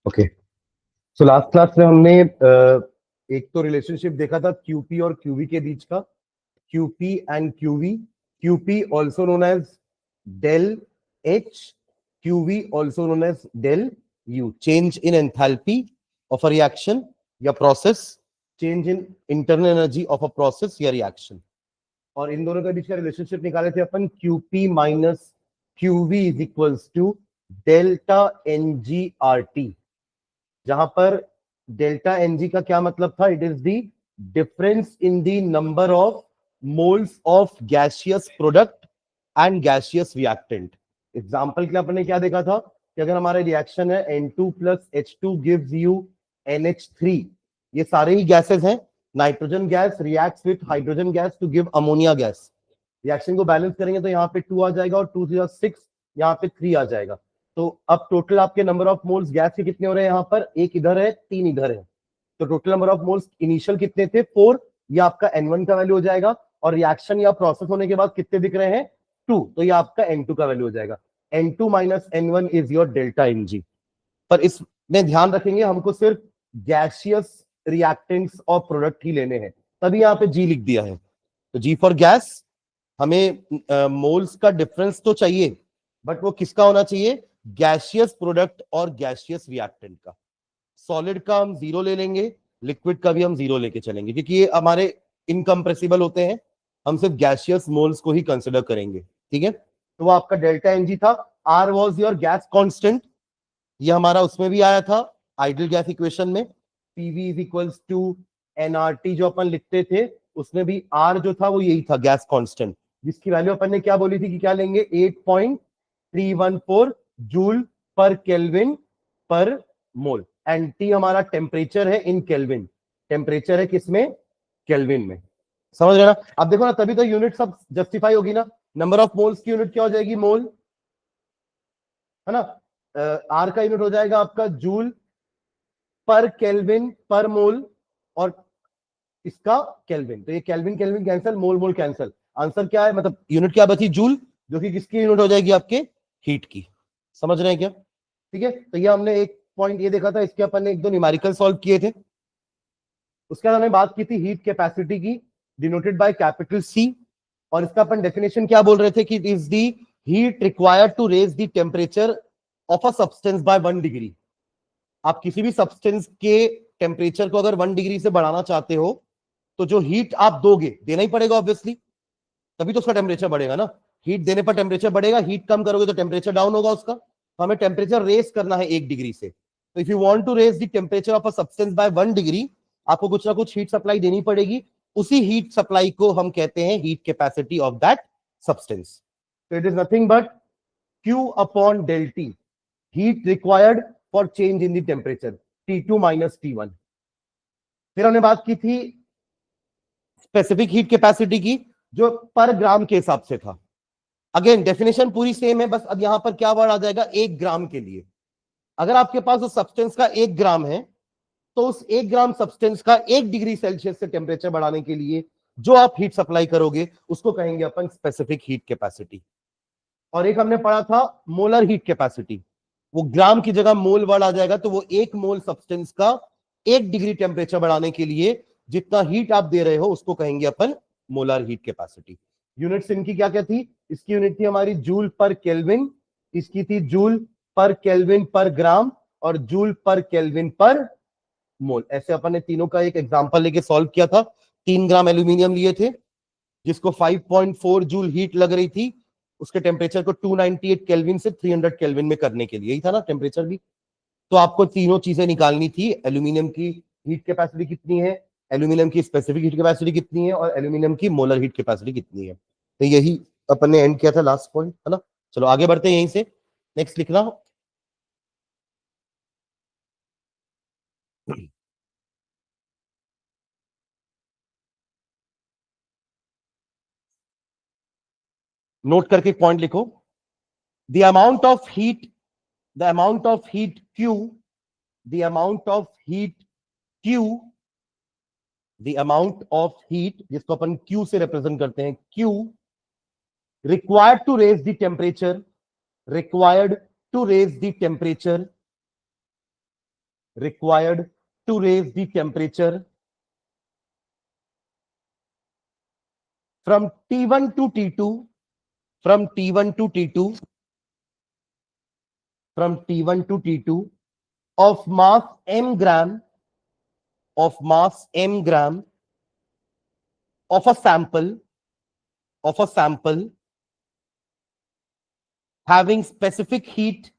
Okay, so last class में हमने एक तो रिलेशनशिप देखा था क्यूपी और क्यूवी के बीच का, QP and QV, QP also known as del H, QV also known as del U, change in enthalpy of a reaction या process, change in internal energy of a process या reaction. और इन दोनों के बीच का रिलेशनशिप निकाले थे अपन, QP minus QV is equals to delta NGRT, जहां पर डेल्टा एनजी का क्या मतलब था? It is the difference in the number of moles of gaseous product and gaseous reactant. Example के लिए अपने क्या देखा था कि अगर हमारा रिएक्शन है N2 plus H2 gives you NH3, ये सारे ही गैसेस हैं, nitrogen gas reacts with hydrogen gas to give ammonia gas. Reaction को बैलेंस करेंगे तो यहाँ पे 2 आ जाएगा और 2 0 6, यहाँ पे 3 आ जाएगा। तो अब टोटल आपके नंबर ऑफ मोल्स गैस के कितने हो रहे हैं? यहाँ पर एक इधर है, 3 इधर है, तो total number of moles initial कितने थे? 4। ये आपका N1 का वैल्यू हो जाएगा, और रिएक्शन या प्रोसेस होने के बाद कितने दिख रहे हैं? 2, तो ये आपका N2 का वैल्यू हो जाएगा। N2 minus N1 is your delta Ng। पर इसमें ध्यान रखेंगे हमको सिर्फ गैसियस रिएक्टेंट्स और प्रोडक्ट ही लेने हैं, तभी यहाँ पे G लिख दिया है। तो G फॉर गैस, हमें मोल्स का डिफरेंस तो चाहिए, बट वो किसका होना चाहिए? गैसियस प्रोडक्ट और गैसियस रिएक्टेंट का। सॉलिड का हम 0 ले लेंगे, लिक्विड का भी हम 0 लेके चलेंगे, क्योंकि ये हमारे इनकम्प्रेसिबल होते हैं, हम सिर्फ गैसियस मोल्स को ही कंसिडर करेंगे। ठीक है, तो वो आपका डेल्टा एनजी था। R was your gas constant, ये हमारा उसमें भी आया था आइडियल गैस इक्वेशन में। PV is equals to nRT जो अपन लिखते थे, उसमें भी आर जो था वो यही था, गैस कांस्टेंट, जिसकी वैल्यू अपन ने क्या बोली थी कि क्या लेंगे? 8.314 जूल पर केल्विन पर मोल। एंड टी हमारा टेम्परेचर है इन केल्विन, टेम्परेचर है किसमें? केल्विन में। समझ रहे ना? अब देखो ना, तभी तो यूनिट सब जस्टिफाई होगी ना। नंबर ऑफ मोल्स की यूनिट क्या हो जाएगी? मोल, है ना। आर का यूनिट हो जाएगा आपका जूल पर केल्विन पर मोल, और इसका केल्विन, तो ये केल्विन केल्विन कैंसिल, मोल मोल कैंसिल। आंसर क्या है? मतलब यूनिट क्या बची? जूल, जो कि किसकी यूनिट हो जाएगी? आपके हीट की। समझ रहे हैं क्या? ठीक है, तो ये हमने एक पॉइंट ये देखा था, इसके अपन ने एक दो न्यूमेरिकल सॉल्व किए थे। उसके बाद हमने बात की थी हीट कैपेसिटी की, डिनोटेड बाय कैपिटल सी, और इसका अपन डेफिनेशन क्या बोल रहे थे कि it is the heat required to raise the temperature of a substance by 1 degree. आप किसी भी सब्सटेंस के टेम्परेचर को अगर 1 डिग्री से बढ़ाना चाहते हो, तो जो हीट आप दोगे, देना ही पड़ेगा ऑब्वियसली, तभी तो उसका टेम्परेचर बढ़ेगा ना। हीट देने पर टेम्परेचर बढ़ेगा, हीट कम करोगे तो टेम्परेचर डाउन होगा उसका। तो हमें टेम्परेचर रेस करना है 1 डिग्री से। तो if you want to raise the temperature of a substance by 1 degree, आपको कुछ ना कुछ हीट सप्लाई देनी पड़ेगी। उसी हीट सप्लाई को हम कहते हैं heat capacity of that substance. तो it is nothing but Q upon del T, heat required for change in the temperature, T2 minus T1। फिर हमने बात की थी स्पेसिफिक हीट कैपेसिटी की, जो पर ग्राम के हिसाब से था। अगेन डेफिनेशन पूरी सेम है, बस अब यहां पर क्या वर्ड आ जाएगा? 1 ग्राम के लिए। अगर आपके पास उस सब्सटेंस का 1 ग्राम है, तो उस 1 ग्राम सब्सटेंस का 1 डिग्री सेल्सियस से टेम्परेचर बढ़ाने के लिए जो आप हीट सप्लाई करोगे, उसको कहेंगे अपन स्पेसिफिक हीट कैपेसिटी। और एक हमने पढ़ा था मोलर हीट कैपेसिटी, वो ग्राम की जगह मोल वर्ड आ जाएगा, तो वो 1 मोल सब्सटेंस का 1 डिग्री टेम्परेचर बढ़ाने के लिए जितना हीट आप दे रहे हो, उसको कहेंगे अपन मोलर हीट कैपेसिटी। यूनिट्स इनकी क्या क्या थी? इसकी यूनिट थी हमारी जूल पर केल्विन, इसकी थी जूल पर केल्विन पर ग्राम, और जूल पर केल्विन पर मोल। ऐसे अपन ने तीनों का एक एग्जांपल लेके सॉल्व किया था। 3 ग्राम एल्यूमिनियम लिए थे, जिसको 5.4 जूल हीट लग रही थी, उसके टेम्परेचर को 298 केल्विन से 300 केल्विन में करने के लिए ही था ना टेम्परेचर भी। तो आपको तीनों चीजें निकालनी थी, एल्यूमिनियम की हीट कैपेसिटी कितनी है, एल्यूमिनियम की स्पेसिफिक हीट कैपेसिटी कितनी है, और एल्यूमिनियम की मोलर हीट कैपेसिटी कितनी है। तो यही अपन ने एंड किया था लास्ट पॉइंट, है ना। चलो आगे बढ़ते हैं यहीं से, नेक्स्ट लिखना। नोट करके पॉइंट लिखो। The amount of heat, the amount of heat Q, the amount of heat Q, the amount of heat, जिसको अपन Q से रिप्रेजेंट करते हैं, Q required to raise the temperature, required to raise the temperature required to raise the temperature from T1 to T2, from T1 to T2, from T1 to T2 of mass m gram, of mass m gram of a sample, of a sample having specific heat,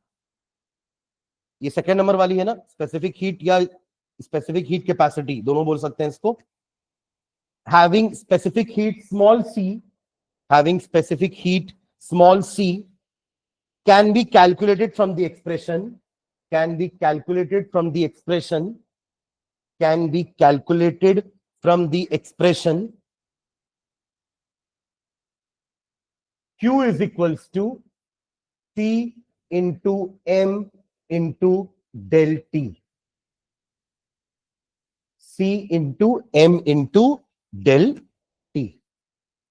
ये second number वाली है ना, specific heat या specific heat capacity दोनों बोल सकते हैं इसको, having specific heat small c, having specific heat small c can be calculated from the expression, can be calculated from the expression, can be calculated from the expression q is equals to c into m into del t, c into m into del t।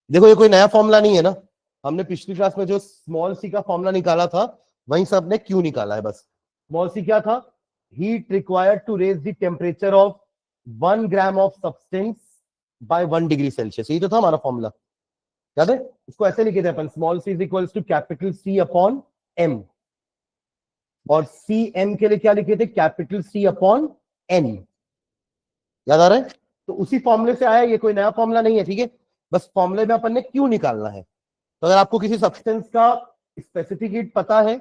देखो ये कोई नया formula नहीं है ना, हमने पिछली class में जो स्मॉल सी का फॉर्मूला निकाला था वहीं से हमने क्यू निकाला है बस। स्मॉल सी क्या था, heat required to raise the temperature of 1 gram of substance by 1 degree Celsius, यही तो था हमारा फॉर्मूला, याद है? इसको ऐसे लिखे थे अपन, small C is equals to capital C upon M, और सी एम के लिए क्या लिखे थे, कैपिटल सी अपॉन एन, याद आ रहा है? तो उसी फॉर्मूले से आया, ये कोई नया फॉर्मूला नहीं है, ठीक है? बस फॉर्मूले में अपन ने क्यू निकालना है। तो अगर आपको किसी सब्सटेंस का स्पेसिफिक हीट पता है,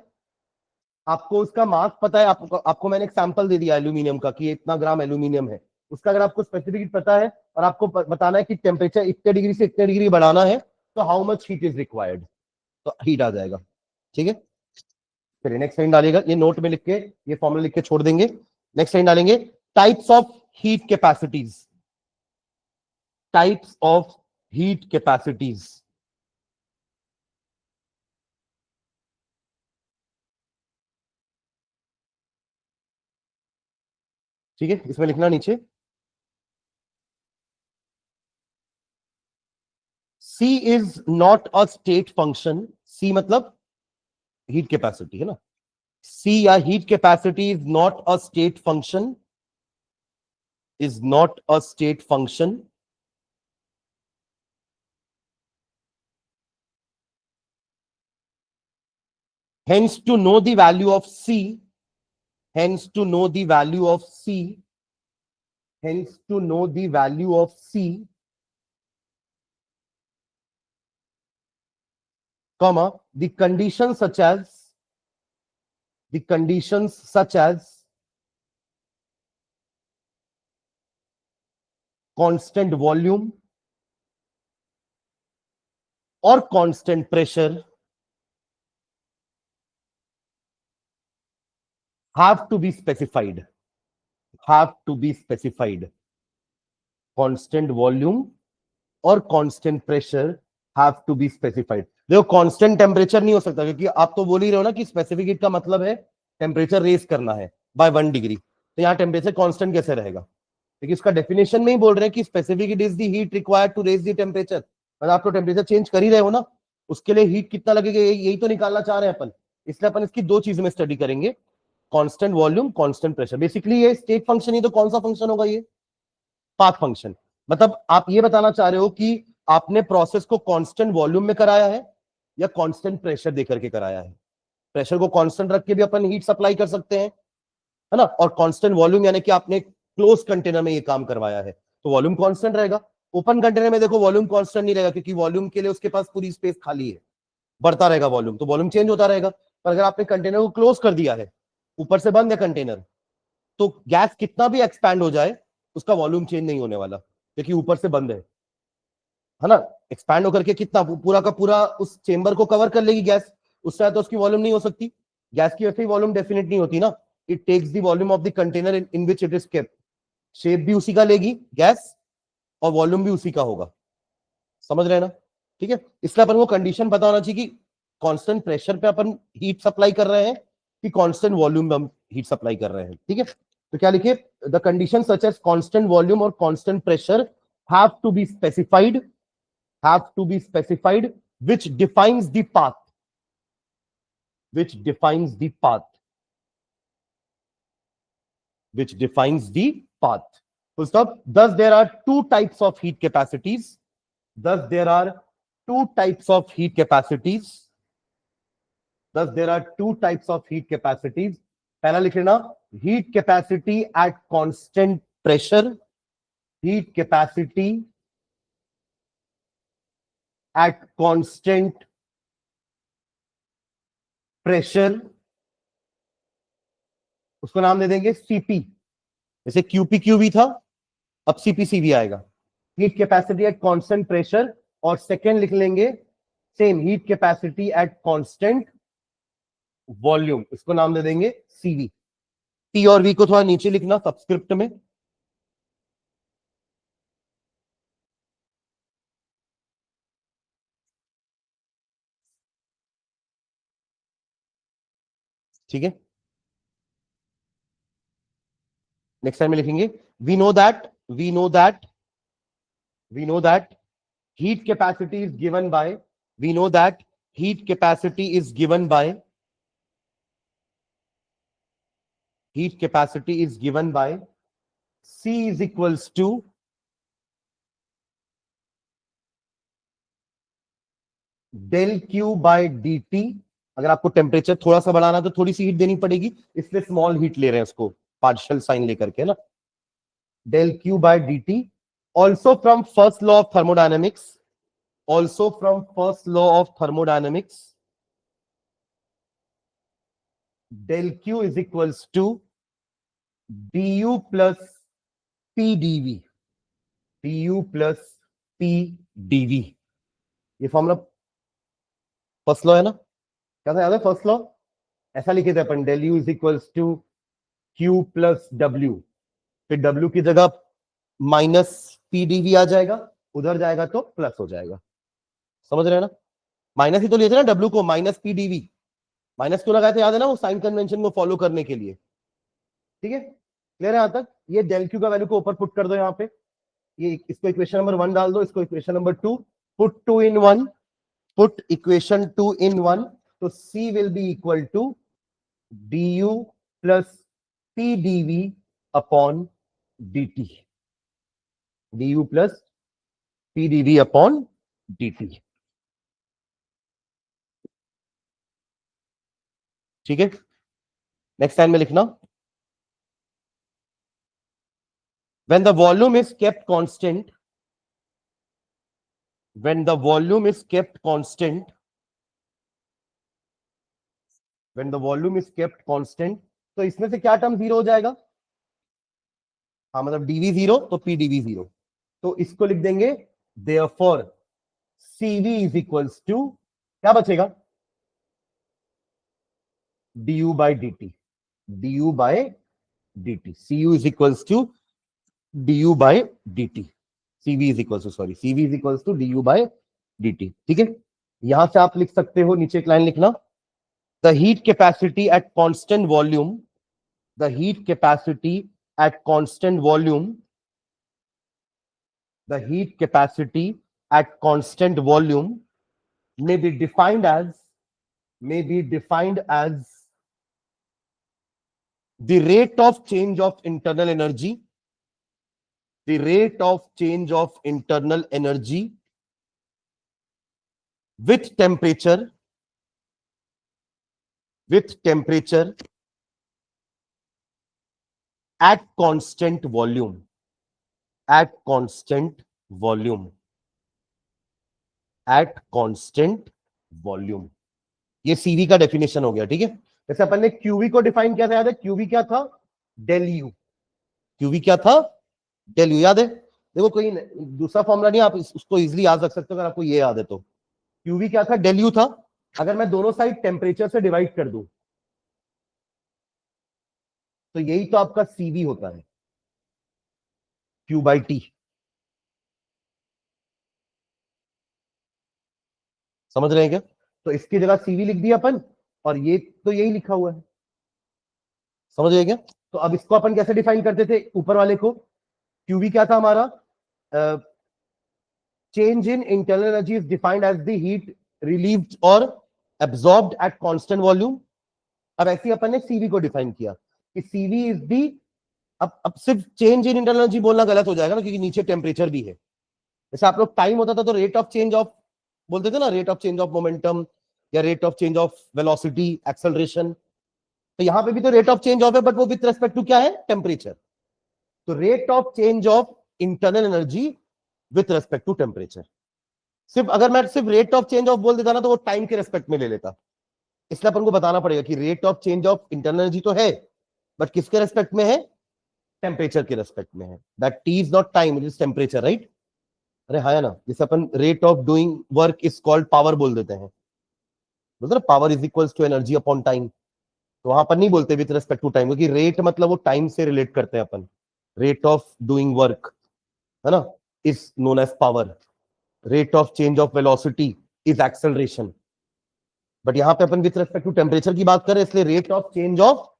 आपको उसका मास पता है, आपको मैंने एक सैंपल दे दिया एल्यूमिनियम का कि इतना ग्राम एल्यूमिनियम है, उसका अगर आपको स्पेसिफिक हीट पता है और आपको बताना है कि टेम्परेचर इतने डिग्री से इतने डिग्री बढ़ाना है, तो how much heat is required, तो हीट आ जाएगा, ठीक है? चलिए नेक्स्ट लाइन डालिएगा, ये नोट में लिख के ये फॉर्मूला लिख के छोड़ देंगे। नेक्स्ट लाइन डालेंगे, types of heat capacities, types of heat capacities. ठीक है, इसमें लिखना नीचे, C is not a state function, C मतलब हीट कैपेसिटी है ना, C या heat capacity is not a state function, is not a state function, hence to know the value of C, hence to know the value of C, hence to know the value of C, comma, the conditions such as, the conditions such as constant volume or constant pressure have to be specified, have to be specified, constant volume और constant pressure have to be specified. देखो constant temperature नहीं हो सकता, क्योंकि आप तो बोल ही रहे हो ना कि स्पेसिफिक हीट का मतलब है टेम्परेचर रेज करना है बाय 1 डिग्री, तो यहाँ टेम्परेचर कांस्टेंट कैसे रहेगा? क्योंकि उसका डेफिनेशन में ही बोल रहे हैं कि specific heat is the heat required to raise the temperature, मतलब आप तो टेम्परेचर चेंज कर ही रहे हो ना, उसके लिए हीट कितना लगेगा यही तो निकालना चाह रहे हैं अपन, इसलिए अपन इसकी दो चीज में स्टडी करेंगे, constant volume, constant pressure. Basically ये स्टेट फंक्शन ही तो कौन सा फंक्शन होगा, ये पाथ फंक्शन। मतलब आप ये बताना चाह रहे हो कि आपने प्रोसेस को कांस्टेंट वॉल्यूम में कराया है या कांस्टेंट प्रेशर देकर के कराया है। प्रेशर को कांस्टेंट रख के भी अपन हीट सप्लाई कर सकते हैं, है ना, और कांस्टेंट वॉल्यूम यानी कि आपने क्लोज कंटेनर में ये काम करवाया है तो वॉल्यूम कांस्टेंट रहेगा। ओपन कंटेनर में देखो वॉल्यूम कांस्टेंट नहीं रहेगा, क्योंकि वॉल्यूम के लिए उसके पास पूरी स्पेस खाली है, बढ़ता रहेगा वॉल्यूम, तो वॉल्यूम चेंज होता रहेगा। पर अगर आपने कंटेनर को क्लोज कर दिया है, ऊपर से बंद है कंटेनर, तो गैस कितना भी एक्सपैंड हो जाए उसका वॉल्यूम चेंज नहीं होने वाला, क्योंकि ऊपर से बंद है ना। एक्सपैंड होकर के कितना पूरा का पूरा उस चेंबर को कवर कर लेगी गैस, उस तरह तो उसकी वॉल्यूम नहीं हो सकती। गैस की वैसे ही वॉल्यूम डेफिनेट नहीं होती ना, it takes the volume of the container in which it is kept, shape भी उसी का लेगी गैस और वॉल्यूम भी उसी का होगा, समझ रहे हैं ना? ठीक है, इसलिए अपन को कंडीशन पता होना चाहिए कि कांस्टेंट प्रेशर पे अपन हीट सप्लाई कर रहे हैं कि कांस्टेंट वॉल्यूम में हम हीट सप्लाई कर रहे हैं। ठीक है, तो क्या लिखे, the condition such as constant volume और constant pressure have to be specified, have to be specified, which defines the path, which defines the path, which defines the path. Full stop. Thus there are two types of heat capacities. Thus there are two types of heat capacities. Thus there are two types of heat capacities. पहला लिख लेना, heat capacity at constant pressure. Heat capacity at constant pressure, उसको नाम दे देंगे CP. जैसे QP QB था, अब CPCB आएगा. Heat capacity at constant pressure. और सेकेंड लिख लेंगे same, heat capacity at constant volume, इसको नाम दे देंगे सीवी. टी और वी को थोड़ा नीचे लिखना सबस्क्रिप्ट में. ठीक है. नेक्स्ट टाइम में लिखेंगे, we know that heat capacity is given by, we know that heat capacity is given by C is equals to del Q by dt. अगर आपको टेम्परेचर थोड़ा सा बढ़ाना तो थोड़ी सी हीट देनी पड़ेगी, इसलिए स्मॉल हीट ले रहे हैं उसको पार्शियल साइन लेकर के ना. del Q by dt. Also from first law of thermodynamics, del Q is equals to du plus p dv. ये फॉर्मूला फर्स्ट लॉ है ना. क्या था याद है फर्स्ट लॉ? ऐसा लिखे थे अपन, del u is equals to q plus w. फिर w की जगह माइनस पी डीवी आ जाएगा, उधर जाएगा तो प्लस हो जाएगा. समझ रहे हैं ना? माइनस ही तो लिए थे ना w को, माइनस पी डीवी. माइनस क्यों लगाए थे याद है ना? वो साइन कन्वेंशन को फॉलो करने के लिए. ठीक है, क्लियर है यहां तक? ये डेल क्यू का वैल्यू को ऊपर पुट कर दो यहाँ पे. ये इसको इक्वेशन नंबर 1 डाल दो, इसको equation number 2. Put 2 in 1, put equation 2 in 1. तो C will be equal to du plus p dv upon dt. du plus p dv upon dt. ठीक है, नेक्स्ट टाइम में लिखना, when the volume is kept constant, तो इसमें से क्या term zero हो जाएगा? हाँ, मतलब dv जीरो तो p dv जीरो. तो इसको लिख देंगे therefore cv is equals to, क्या बचेगा? du by dt. cu is equals to du by dt. cv is equals to du by dt. ठीक है, यहां से आप लिख सकते हो, नीचे एक लाइन लिखना, the heat capacity at constant volume may be defined as the rate of change of internal energy, with temperature at constant volume. ये सीवी का डेफिनेशन हो गया. ठीक है, जैसे अपन ने क्यूवी को डिफाइन किया था, याद है? क्यूवी क्या था? Del U. याद है? देखो कोई दूसरा फॉर्मूला नहीं, आप उसको इजीली याद रख सकते हो अगर आपको ये याद है तो. क्यूवी क्या था? डेल यू था. अगर मैं दोनों साइड टेम्परेचर से डिवाइड कर दूं तो यही तो आपका सीवी होता है, क्यू बाई टी. समझ रहे हैं क्या? तो इसकी जगह सीवी लिख दिया अपन, और ये तो यही लिखा हुआ है. समझ रहे क्या? तो अब इसको अपन कैसे डिफाइन करते थे? ऊपर वाले को क्यूवी क्या था हमारा? Change in internal energy is defined as the heat relieved और एब्सॉर्ब्ड एट कांस्टेंट वॉल्यूम. अब ऐसे अपन ने सीवी को डिफाइन किया कि सीवी इज द अब सिर्फ चेंज इन इंटरनल एनर्जी बोलना गलत हो जाएगा ना, क्योंकि नीचे टेम्परेचर भी है। जैसे आप लोग टाइम होता था तो रेट ऑफ चेंज ऑफ बोलते थे ना, rate of change of momentum या rate of change of velocity, acceleration. तो यहां पे भी तो रेट ऑफ चेंज ऑफ है, बट वो विथ रेस्पेक्ट टू क्या है, टेम्परेचर। तो rate of change of internal energy with respect to temperature. सिर्फ अगर मैं सिर्फ रेट ऑफ चेंज ऑफ बोल देता ना, तो वो टाइम के रेस्पेक्ट में ले लेता। इसलिए अपन को बताना पड़ेगा कि rate of change of internal energy तो है, बट किसके रेस्पेक्ट में है, टेम्परेचर के रेस्पेक्ट में है। That T is not time, it is temperature, right. अरे हाँ, है ना। जैसे अपन rate of doing work is called power बोल देते हैं, बोलते ना power is equals to energy upon time. तो वहां पर नहीं बोलते विथ रेस्पेक्ट टू टाइम, क्योंकि रेट मतलब वो टाइम से रिलेट करते हैं अपन। रेट ऑफ डूइंग वर्क, है ना, is known as power. Rate of change of velocity is acceleration. But यहां पे अपन विथ रेस्पेक्ट टू टेम्परेचर की बात करें, इसलिए rate of change of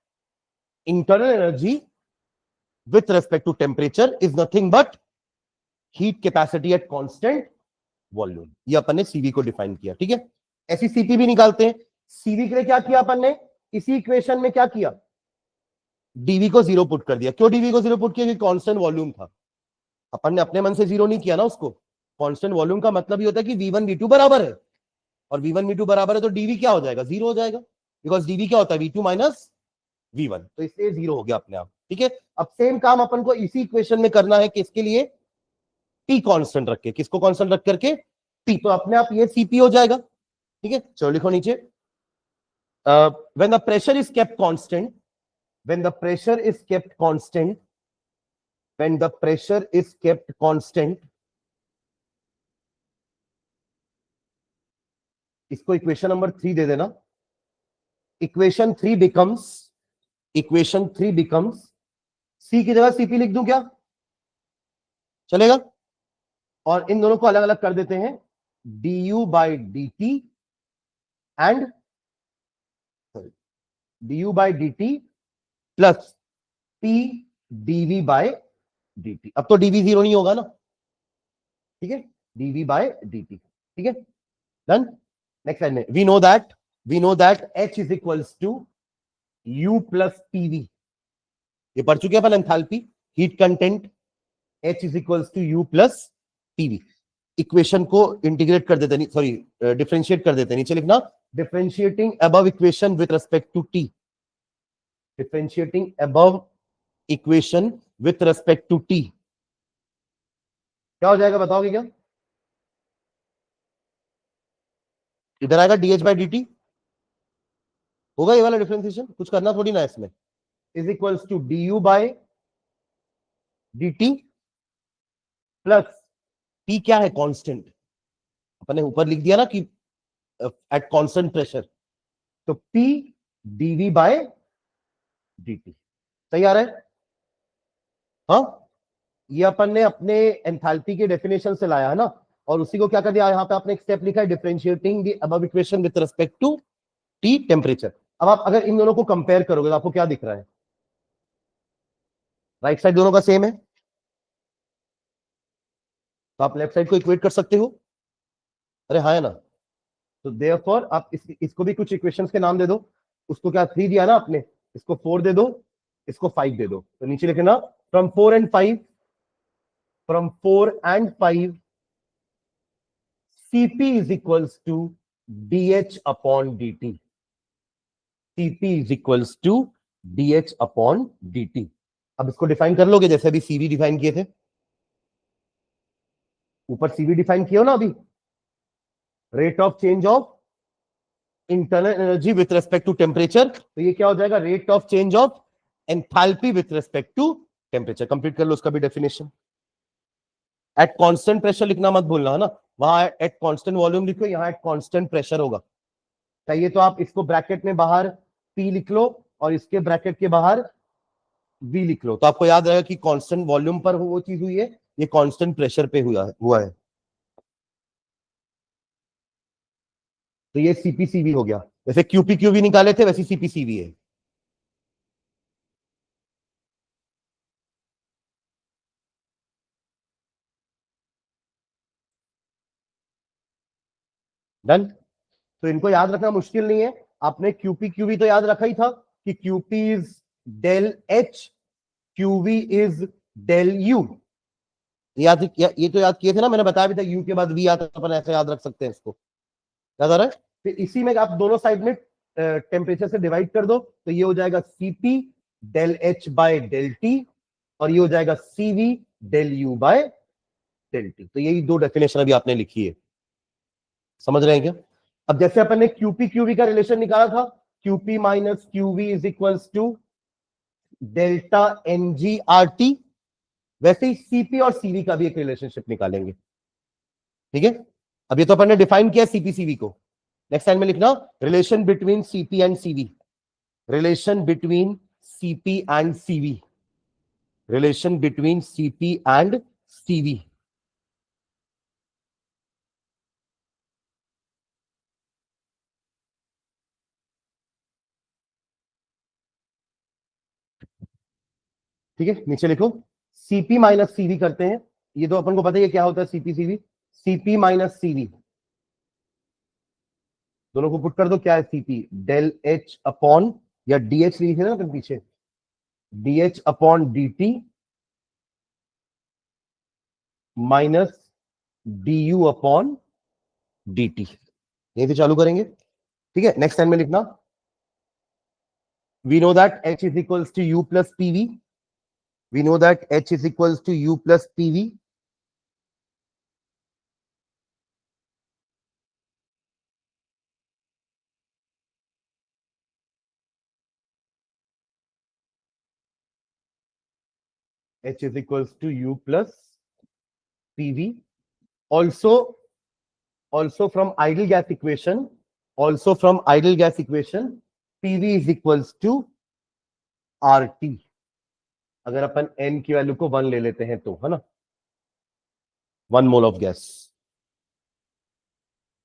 internal energy with respect to temperature is nothing but heat capacity at constant volume. ये अपन ने सीवी को डिफाइन किया, ठीक है। ऐसी सीपी भी निकालते हैं। सीवी के लिए क्या किया अपन ने, इसी इक्वेशन में क्या किया, डीवी को जीरो पुट कर दिया। क्यों डीवी को जीरो पुट किया, क्योंकि कांस्टेंट वॉल्यूम था। अपन ने अपने मन से जीरो नहीं किया ना उसको। कांस्टेंट वॉल्यूम का मतलब ये होता है कि V1 V2 बराबर है, और V1 V2 बराबर है तो डीवी क्या हो जाएगा, जीरो हो जाएगा। बिकॉज डीवी क्या होता है, V2 माइनस V1, तो इसलिए जीरो हो गया अपने आप, ठीक है। अब सेम काम अपन को इसी इक्वेशन में करना है, किसके लिए, टी कांस्टेंट रख के। किसको कांस्टेंट रख करके, टी। तो अपने आप ये सीपी हो जाएगा, ठीक है। चलो लिखो नीचे, when the pressure is kept constant, when the pressure is kept constant, when the pressure is kept constant, इसको इक्वेशन नंबर 3 दे देना। इक्वेशन 3 बिकम्स सी की जगह सीपी लिख दूं क्या, चलेगा। और इन दोनों को अलग अलग कर देते हैं, du by D t and du by D T plus p dv by dt। अब तो dv जीरो नहीं होगा ना, ठीक है, dv बाय dt, ठीक है, डन। नेक्स्ट लाइन में, we know that h is equals to u plus pv। ये पढ़ चुके हैं अपन, enthalpy, heat content, h is equals to u plus pv। Equation को इंटीग्रेट कर देते, सॉरी डिफरेंशिएट कर देते, नीचे लिखना, differentiating above equation with respect to t, differentiating above equation with respect to t, क्या हो जाएगा बताओगे क्या, इधर आएगा dh बाई dt, होगा ये वाला डिफरेंशिएशन, कुछ करना थोड़ी ना इसमें, is equals to du by dt plus p क्या है, कांस्टेंट। अपने ऊपर लिख दिया ना कि एट कांस्टेंट प्रेशर, तो p dv बाय dt। सही आ रहा है, हाँ। ये अपन ने अपने एंथैल्पी के डेफिनेशन से लाया है ना, और उसी को क्या कर दिया, यहां पे आपने एक स्टेप लिखा है, differentiating the above equation with respect to T temperature. अब आप अगर इन दोनों को कंपेयर करोगे तो आपको क्या दिख रहा है, राइट साइड दोनों का सेम है, तो आप लेफ्ट साइड को इक्वेट कर सकते हो। अरे हाँ, है ना। तो देयरफॉर आप इसको भी कुछ इक्वेशंस के नाम दे दो। उसको क्या 3 दिया ना आपने, इसको 4 दे दो, इसको 5 दे दो। तो नीचे लिखना, from 4 and 5, from 4 and 5 Cp is equals to dH upon dt, Cp is equals to dH upon dt। अब इसको डिफाइन कर लोगे जैसे अभी Cv डिफाइन किए थे, ऊपर Cv डिफाइन किया हो ना अभी, rate of change of internal energy with respect to temperature. तो ये क्या हो जाएगा, rate of change of enthalpy with respect to temperature. Complete कर लो उसका भी डेफिनेशन। एट कांस्टेंट प्रेशर लिखना मत भूलना, है ना, वहां एट कांस्टेंट वॉल्यूम लिखो, यहाँ एट कांस्टेंट प्रेशर होगा। चाहिए तो आप इसको ब्रैकेट में बाहर P लिख लो और इसके ब्रैकेट के बाहर V लिख लो, तो आपको याद रहेगा कि कांस्टेंट वॉल्यूम पर वो चीज हुई है, ये कांस्टेंट प्रेशर पे हुआ है। तो ये CPCV हो गया, जैसे QPQV निकाले थे वैसे CPCV है। डन। तो इनको याद रखना मुश्किल नहीं है, आपने QPQV तो याद रखा ही था कि QP is del H QV is del U. ये तो याद किए थे ना, मैंने बताया भी था यू के बाद वी आता है, अपन ऐसे याद रख सकते हैं इसको, याद आ रहा है। फिर इसी में आप दोनों साइड में टेम्परेचर से डिवाइड कर दो, तो ये हो जाएगा Cp del H by del T, और ये हो जाएगा Cv del U by del T. तो यही दो डेफिनेशन अभी आपने लिखी है, समझ रहे हैं क्या। अब जैसे अपन ने QP QV का रिलेशन निकाला था, QP minus QV is equals to delta n g R T, वैसे ही सीपी और सीवी का भी एक रिलेशनशिप निकालेंगे, ठीक है। अब ये तो अपन ने डिफाइन किया सीपी सीवी को, नेक्स्ट टाइम में लिखना relation between CP and CV, relation between CP and CV, relation between CP and CV. ठीक है, नीचे लिखो सीपी माइनस सीवी करते हैं, ये तो अपन को पता है क्या होता है Cp Cv, Cp minus Cv दोनों को पुट कर दो, क्या है सीपी डेल एच अपॉन, या डीएच लिखे ना फिर पीछे, dH upon d T minus d U upon d T, यही से चालू करेंगे, ठीक है। नेक्स्ट टाइम में लिखना we know that H is equals to U plus PV, we know that H is equals to U plus PV, H is equals to U plus PV. Also from ideal gas equation, PV is equals to RT. अगर अपन N की value को 1 ले लेते हैं तो, है ना, 1 mole of gas,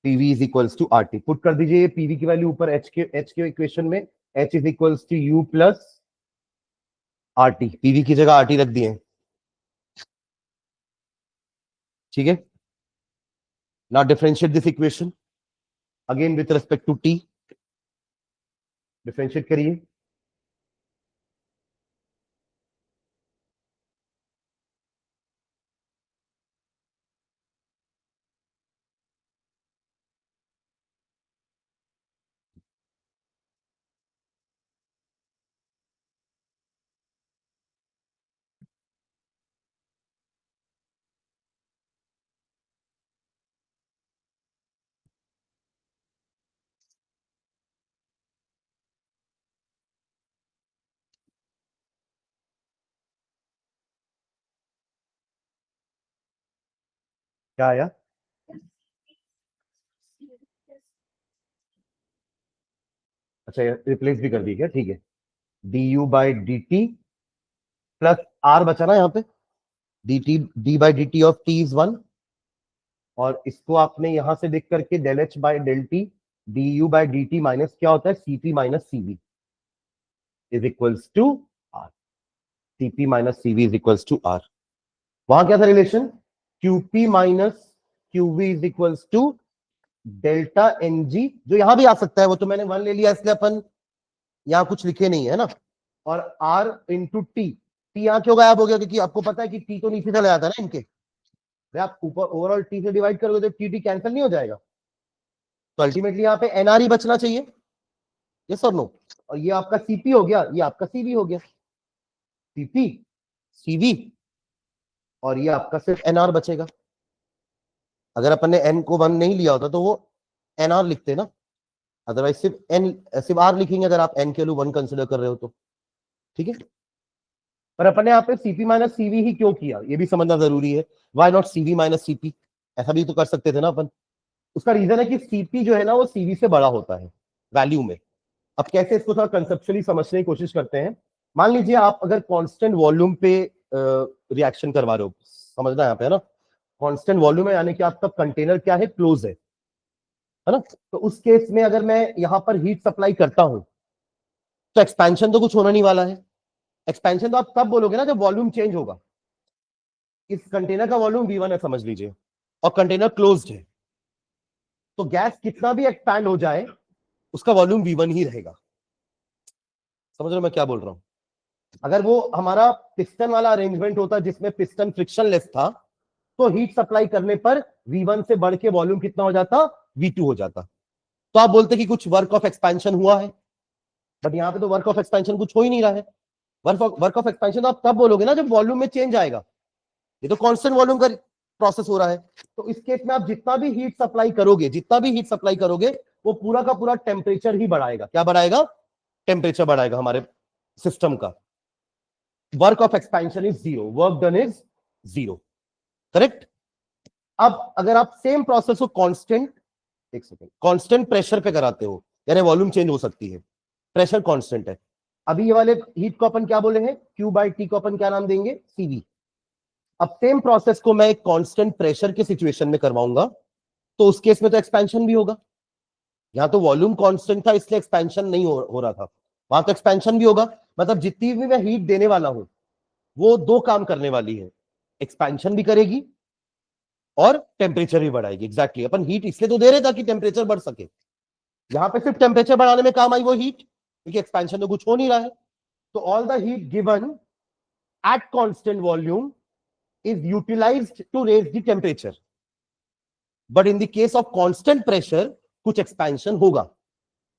PV is equals to RT। Put कर दीजिए PV की वैल्यू ऊपर H के इक्वेशन में, H is equals to U plus RT, PV की जगह RT रख दिए, ठीक है। Now differentiate this equation again with respect to T, differentiate करिए, क्या आया, अच्छा रिप्लेस भी कर दी क्या, ठीक है। D U by D T plus R बचा ना यहाँ पे, D T, D by D T of T is 1, और इसको आपने यहां से देख करके del H by del T D U by D T minus क्या होता है CP minus CV is equals to R, CP minus CV is equals to R. वहां क्या था relation, QP minus QV is equals to delta NG, जो यहां भी आ सकता है, वो तो मैंने 1 ले लिया इसलिए अपन यहाँ कुछ लिखे नहीं है ना, और आर इंटू टी, टी यहाँ क्यों गायब हो गया, क्योंकि आपको पता है कि टी तो नीचे चला जाता है ना इनके, आप ऊपर ओवरऑल टी से डिवाइड करोगे तो टी टी कैंसिल नहीं हो जाएगा, तो अल्टीमेटली यहाँ पे एनआर ही बचना चाहिए, यस और नो। और ये आपका सीपी हो गया, ये आपका सीवी हो गया, सीपी सीवी, और ये आपका सिर्फ एनआर बचेगा। अगर अपन ने एन को 1 नहीं लिया होता तो वो एनआर लिखते ना, अदरवाइज सिर्फ आर लिखेंगे अगर आप एन के वैल्यू 1 कंसिडर कर रहे हो तो, ठीक है। पर अपन ने यहाँ पे सीपी माइनस सीवी ही क्यों किया, ये भी समझना जरूरी है, why not CV minus CP, ऐसा भी तो कर सकते थे ना अपन। उसका रीजन है कि सीपी जो है ना वो सीवी से बड़ा होता है वैल्यू में। अब कैसे इसको थोड़ा कंसेप्चुअली समझने की कोशिश करते हैं। मान लीजिए आप अगर कांस्टेंट वॉल्यूम पे रिएक्शन करवा रहे हो, समझना यहाँ पे है ना, कांस्टेंट वॉल्यूम है यानी कि आपका कंटेनर क्या है, क्लोज है ना, तो उस केस में अगर मैं यहाँ पर हीट सप्लाई करता हूं तो एक्सपेंशन तो कुछ होना नहीं वाला है, एक्सपेंशन तो आप तब बोलोगे ना जब वॉल्यूम चेंज होगा। इस कंटेनर का वॉल्यूम V1 है समझ लीजिए, और कंटेनर क्लोज्ड है, तो गैस कितना भी एक्सपैंड हो जाए उसका वॉल्यूम V1 ही रहेगा। समझ रहे हो मैं क्या बोल रहा हूं, अगर वो हमारा पिस्टन वाला अरेंजमेंट होता जिसमें पिस्टन फ्रिक्शनलेस था, तो हीट सप्लाई करने पर V1 से बढ़ के वॉल्यूम कितना हो जाता, V2 हो जाता। तो आप बोलते कि कुछ वर्क ऑफ एक्सपेंशन हुआ है, बट यहाँ पे तो वर्क ऑफ एक्सपेंशन कुछ हो ही नहीं रहा है। वर्क ऑफ एक्सपेंशन तो आप तब बोलोगे ना जब वॉल्यूम में चेंज आएगा। ये तो कांस्टेंट वॉल्यूम का प्रोसेस हो रहा है। तो इस केस में आप जितना भी हीट सप्लाई करोगे, जितना भी हीट सप्लाई करोगे, वो पूरा का पूरा टेम्परेचर ही बढ़ाएगा। क्या बढ़ाएगा, टेम्परेचर बढ़ाएगा हमारे सिस्टम का। Work of expansion is zero, work done is zero, correct. अब अगर आप सेम प्रोसेस को कांस्टेंट, एक सेकेंड, कांस्टेंट प्रेशर पे कराते हो, यानी वॉल्यूम चेंज हो सकती है, प्रेशर कांस्टेंट है। अभी ये वाले हीट को अपन क्या बोले हैं, Q बाई टी को अपन क्या नाम देंगे, CV। अब सेम प्रोसेस को मैं एक कांस्टेंट प्रेशर के सिचुएशन में करवाऊंगा, तो उस केस में तो एक्सपेंशन भी होगा। यहां तो वॉल्यूम कांस्टेंट था इसलिए एक्सपेंशन नहीं हो रहा था, वहां तो एक्सपेंशन भी होगा। मतलब जितनी भी मैं हीट देने वाला हूं, वो दो काम करने वाली है, एक्सपेंशन भी करेगी और टेम्परेचर भी बढ़ाएगी। एग्जैक्टली अपन हीट इसलिए तो दे रहे ताकि टेम्परेचर बढ़ सके। यहां पे सिर्फ टेम्परेचर बढ़ाने में काम आई वो हीट, क्योंकि एक्सपेंशन तो कुछ हो नहीं रहा है। तो all the heat given at constant volume is utilized to raise the temperature, but in the case of constant pressure कुछ एक्सपेंशन होगा।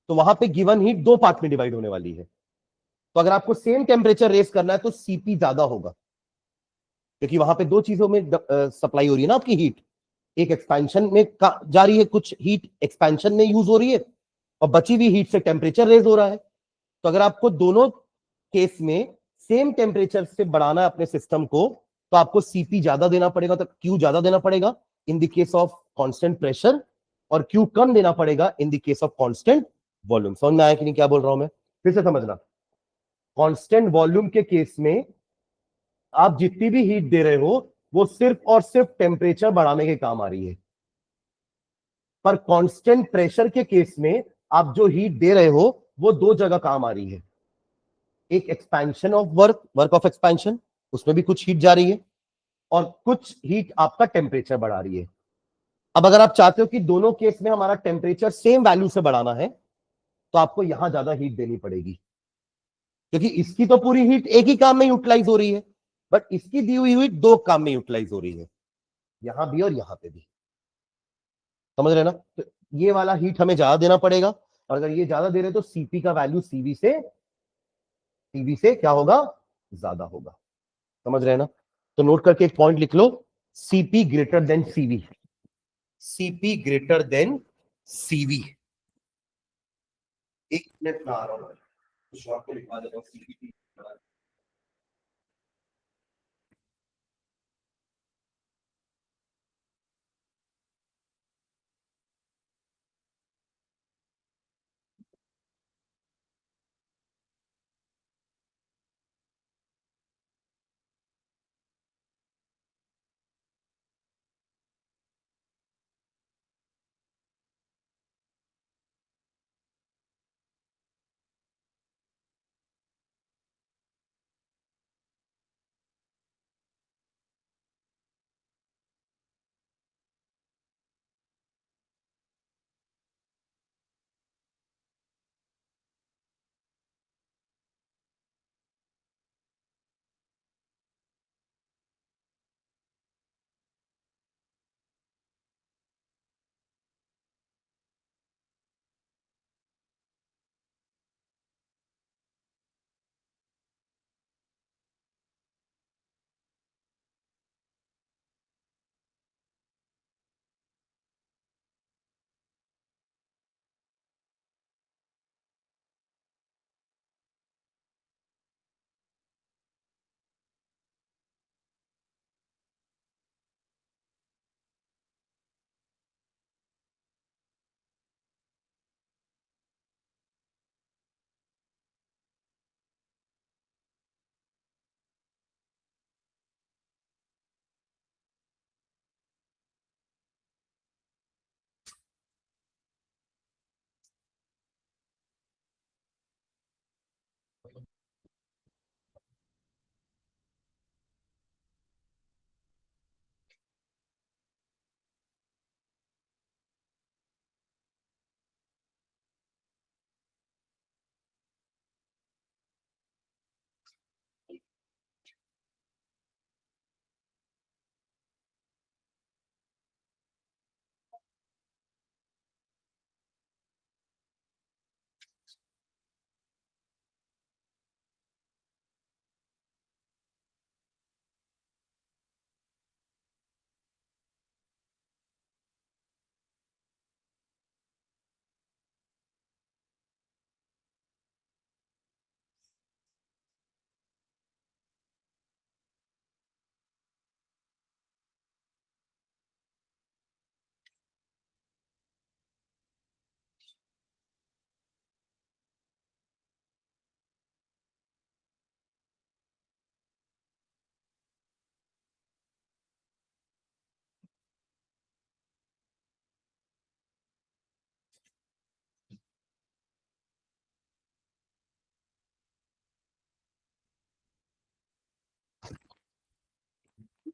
तो वहां पे गिवन हीट दो पार्ट में डिवाइड होने वाली है। तो अगर आपको सेम टेम्परेचर रेस करना है तो सीपी ज्यादा होगा, क्योंकि वहां पे दो चीजों में सप्लाई हो रही है ना आपकी हीट। एक एक्सपेंशन में जा रही है, कुछ हीट एक्सपेंशन में यूज हो रही है, और बची हुई हीट से टेम्परेचर रेज हो रहा है। तो अगर आपको दोनों केस में सेम टेम्परेचर से बढ़ाना है अपने सिस्टम को, तो आपको सीपी ज्यादा देना पड़ेगा, तो क्यू ज्यादा देना पड़ेगा in the case of constant pressure, और क्यू कम देना पड़ेगा in the case of constant volume. समझ में आया कि नहीं क्या बोल रहा हूं मैं, फिर से समझना। कांस्टेंट वॉल्यूम के केस में आप जितनी भी हीट दे रहे हो, वो सिर्फ और सिर्फ टेम्परेचर बढ़ाने के काम आ रही है। पर कांस्टेंट प्रेशर के केस में आप जो हीट दे रहे हो, वो दो जगह काम आ रही है। एक expansion of work, work of expansion, उसमें भी कुछ हीट जा रही है, और कुछ हीट आपका टेम्परेचर बढ़ा रही है। अब अगर आप चाहते हो कि दोनों केस में हमारा टेम्परेचर सेम वैल्यू से बढ़ाना है, तो आपको यहां ज्यादा हीट देनी पड़ेगी, क्योंकि इसकी तो पूरी हीट एक ही काम में यूटिलाइज हो रही है, बट इसकी दी हुई हीट दो काम में यूटिलाइज हो रही है, यहां भी और यहां पे भी। समझ रहे ना। तो ये वाला हीट हमें ज्यादा देना पड़ेगा, और अगर ये ज्यादा दे रहे तो सीपी का वैल्यू सीवी से क्या होगा, ज्यादा होगा। समझ रहे ना। तो नोट करके एक पॉइंट लिख लो, CP greater than CV, CP greater than CV. एक मिनट में आ रहा हूं, कुछ आपको लिखवा देता हूँ सीपी।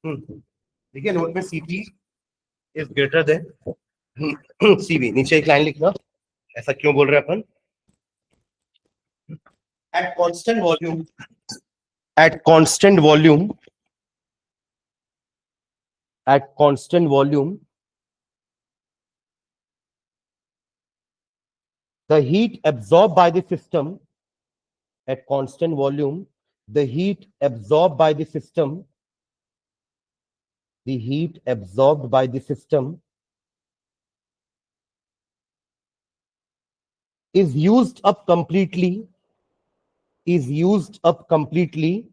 ठीक है, नोट में CP is greater than CV, नीचे एक लाइन लिखना, ऐसा क्यों बोल रहे हैं अपन। At constant volume, at constant volume, at constant volume, the heat absorbed by the system, at constant volume, the heat absorbed by the system, the heat absorbed by the system is used up completely, is used up completely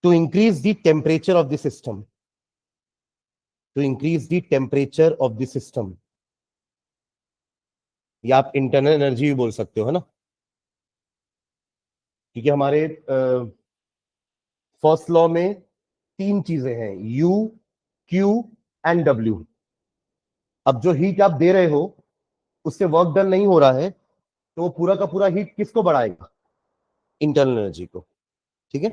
to increase the temperature of the system, to increase the temperature of the system. या आप internal energy भी बोल सकते हो, है ना, क्योंकि हमारे फर्स्ट लॉ में तीन चीजें हैं, यू, क्यू एंड डब्ल्यू। अब जो हीट आप दे रहे हो उससे वर्क डन नहीं हो रहा है, तो वो पूरा का पूरा हीट किसको बढ़ाएगा, इंटरनल एनर्जी को। ठीक है,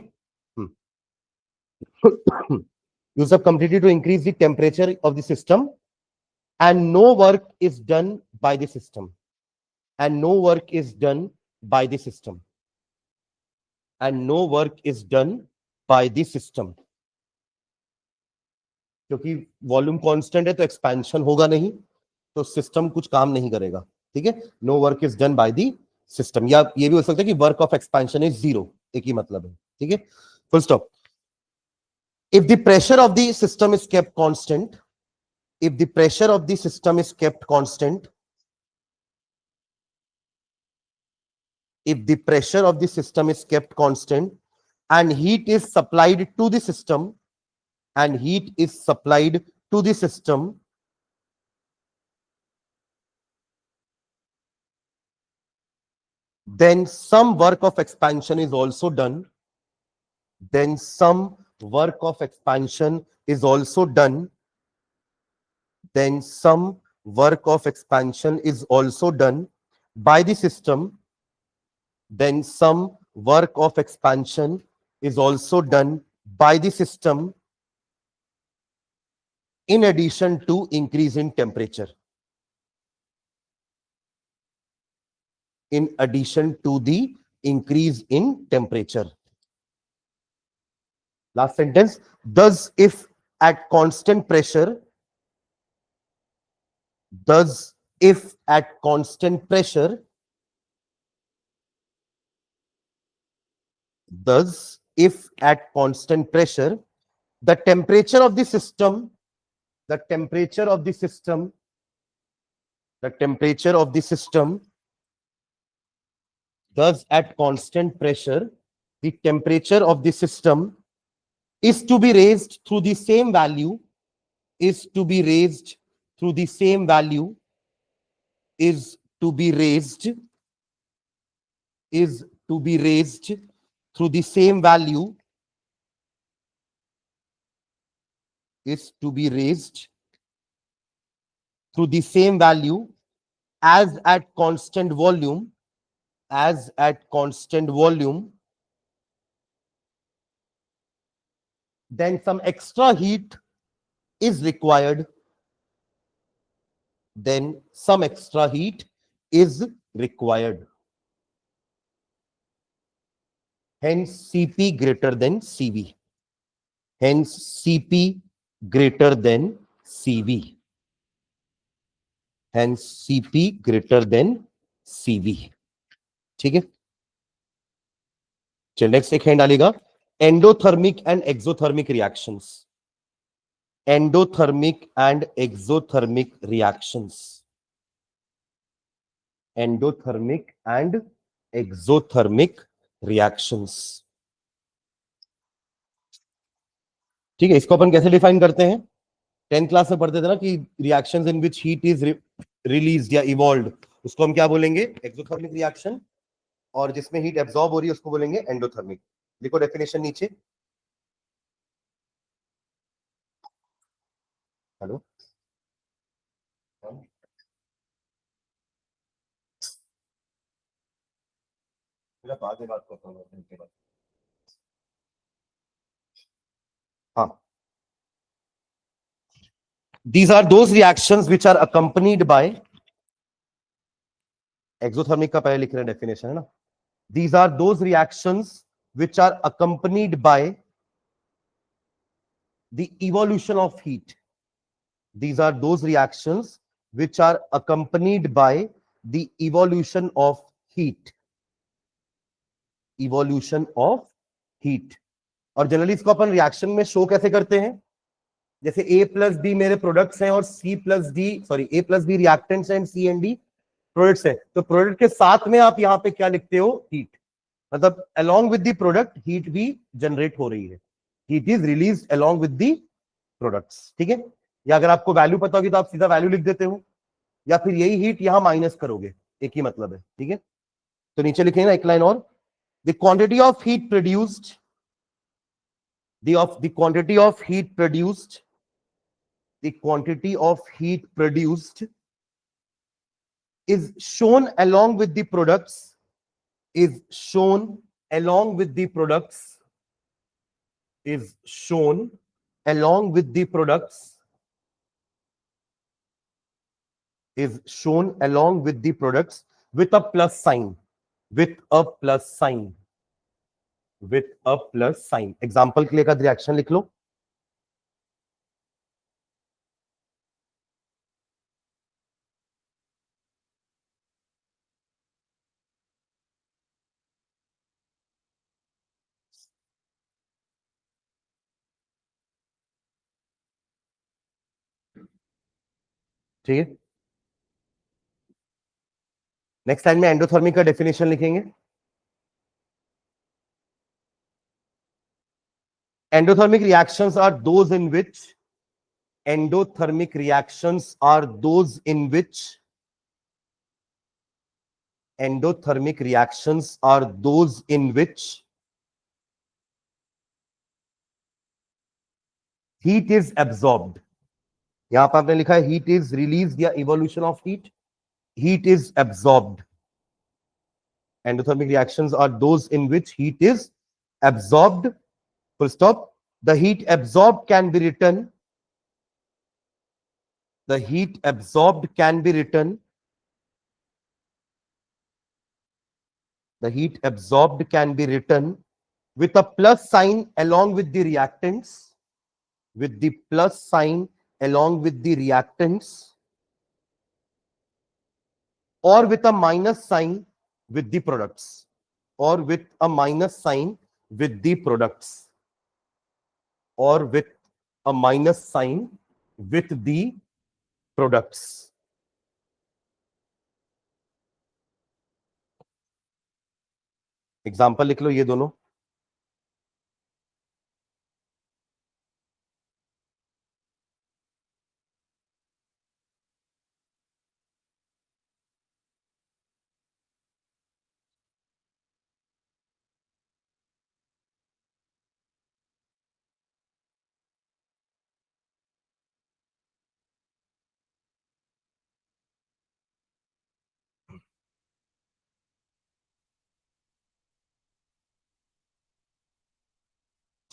use up completely to increase the temperature of the system and no work is done by the system, and no work is done by the system, and no work is done by the system. क्योंकि volume constant है तो expansion होगा नहीं, तो system कुछ काम नहीं करेगा। ठीक है, no work is done by the system, या ये भी हो सकता है कि work of expansion is zero, एक ही मतलब है। ठीक है, full stop. If the pressure of the system is kept constant, if the pressure of the system is kept constant, if the pressure of the system is kept constant and heat is supplied to the system, and heat is supplied to the system, then some work of expansion is also done, then some work of expansion is also done, then some work of expansion is also done by the system, then some work of expansion is also done by the system in addition to increase in temperature. In addition to the increase in temperature. Last sentence. Thus, if at constant pressure, thus, if at constant pressure, thus, if at constant pressure, the temperature of the system, the temperature of the system, the temperature of the system, thus at constant pressure, the temperature of the system is to be raised through the same value, is to be raised through the same value, is to be raised, is to be raised through the same value, is to be raised through the same value as at constant volume, as at constant volume, then some extra heat is required, then some extra heat is required. Hence Cp greater than Cv. Hence Cp greater than Cv. Hence Cp greater than Cv. ठीक है, चलिए next एक hand डालेगा, endothermic and exothermic reactions, endothermic and exothermic reactions, endothermic and exothermic reactions. ठीक है, इसको अपन कैसे define करते हैं, 10th क्लास में पढ़ते थे ना कि reactions in which heat is released या इवॉल्व्ड, उसको हम क्या बोलेंगे, एक्सोथर्मिक रिएक्शन, और जिसमें हीट एब्जॉर्ब हो रही है उसको बोलेंगे एंडोथर्मिक। लिखो डेफिनेशन नीचे। हेलो, बाद में बात करता हूँ। हाँ, these are those reactions which are accompanied by, exothermic का पहले लिख रहे हैं डेफिनेशन है ना, these are those reactions which are accompanied by the evolution of heat. These are those reactions which are accompanied by the evolution of heat. Evolution of heat. और generally इसको अपन reaction में शो कैसे करते हैं, जैसे A plus B मेरे products हैं और C plus D, sorry A plus B reactants हैं, C एंड D प्रोडक्ट्स हैं, तो प्रोडक्ट के साथ में आप यहाँ पे क्या लिखते हो, हीट, मतलब along with the product heat भी जनरेट हो रही है, heat is release along with the products, ठीक है। या अगर आपको वैल्यू पता होगी तो आप सीधा वैल्यू लिख देते हो, या फिर यही हीट यहां माइनस करोगे, एक ही मतलब है, ठीक है। तो नीचे लिखेंगे ना एक लाइन और, the quantity of heat produced, the quantity of heat produced, the quantity of heat produced is shown along with the products, is shown along with the products, is shown along with the products, is shown along with the products with a plus sign, with a plus sign, with a plus sign. Example के लिए का reaction लिख लो, ठीक है। Next line में endothermic का definition लिखेंगे। Endothermic reactions are those in which, endothermic reactions are those in which, endothermic reactions are those in which heat is absorbed. यहां पर आपने लिखा है heat is released या evolution of heat, heat is absorbed. Endothermic reactions are those in which heat is absorbed, full stop. The heat absorbed can be written, the heat absorbed can be written, the heat absorbed can be written with a plus sign along with the reactants, with the plus sign along with the reactants, or with a minus sign with the products, or with a minus sign with the products, or with a minus sign with the products. Example लिख लो ये दोनों,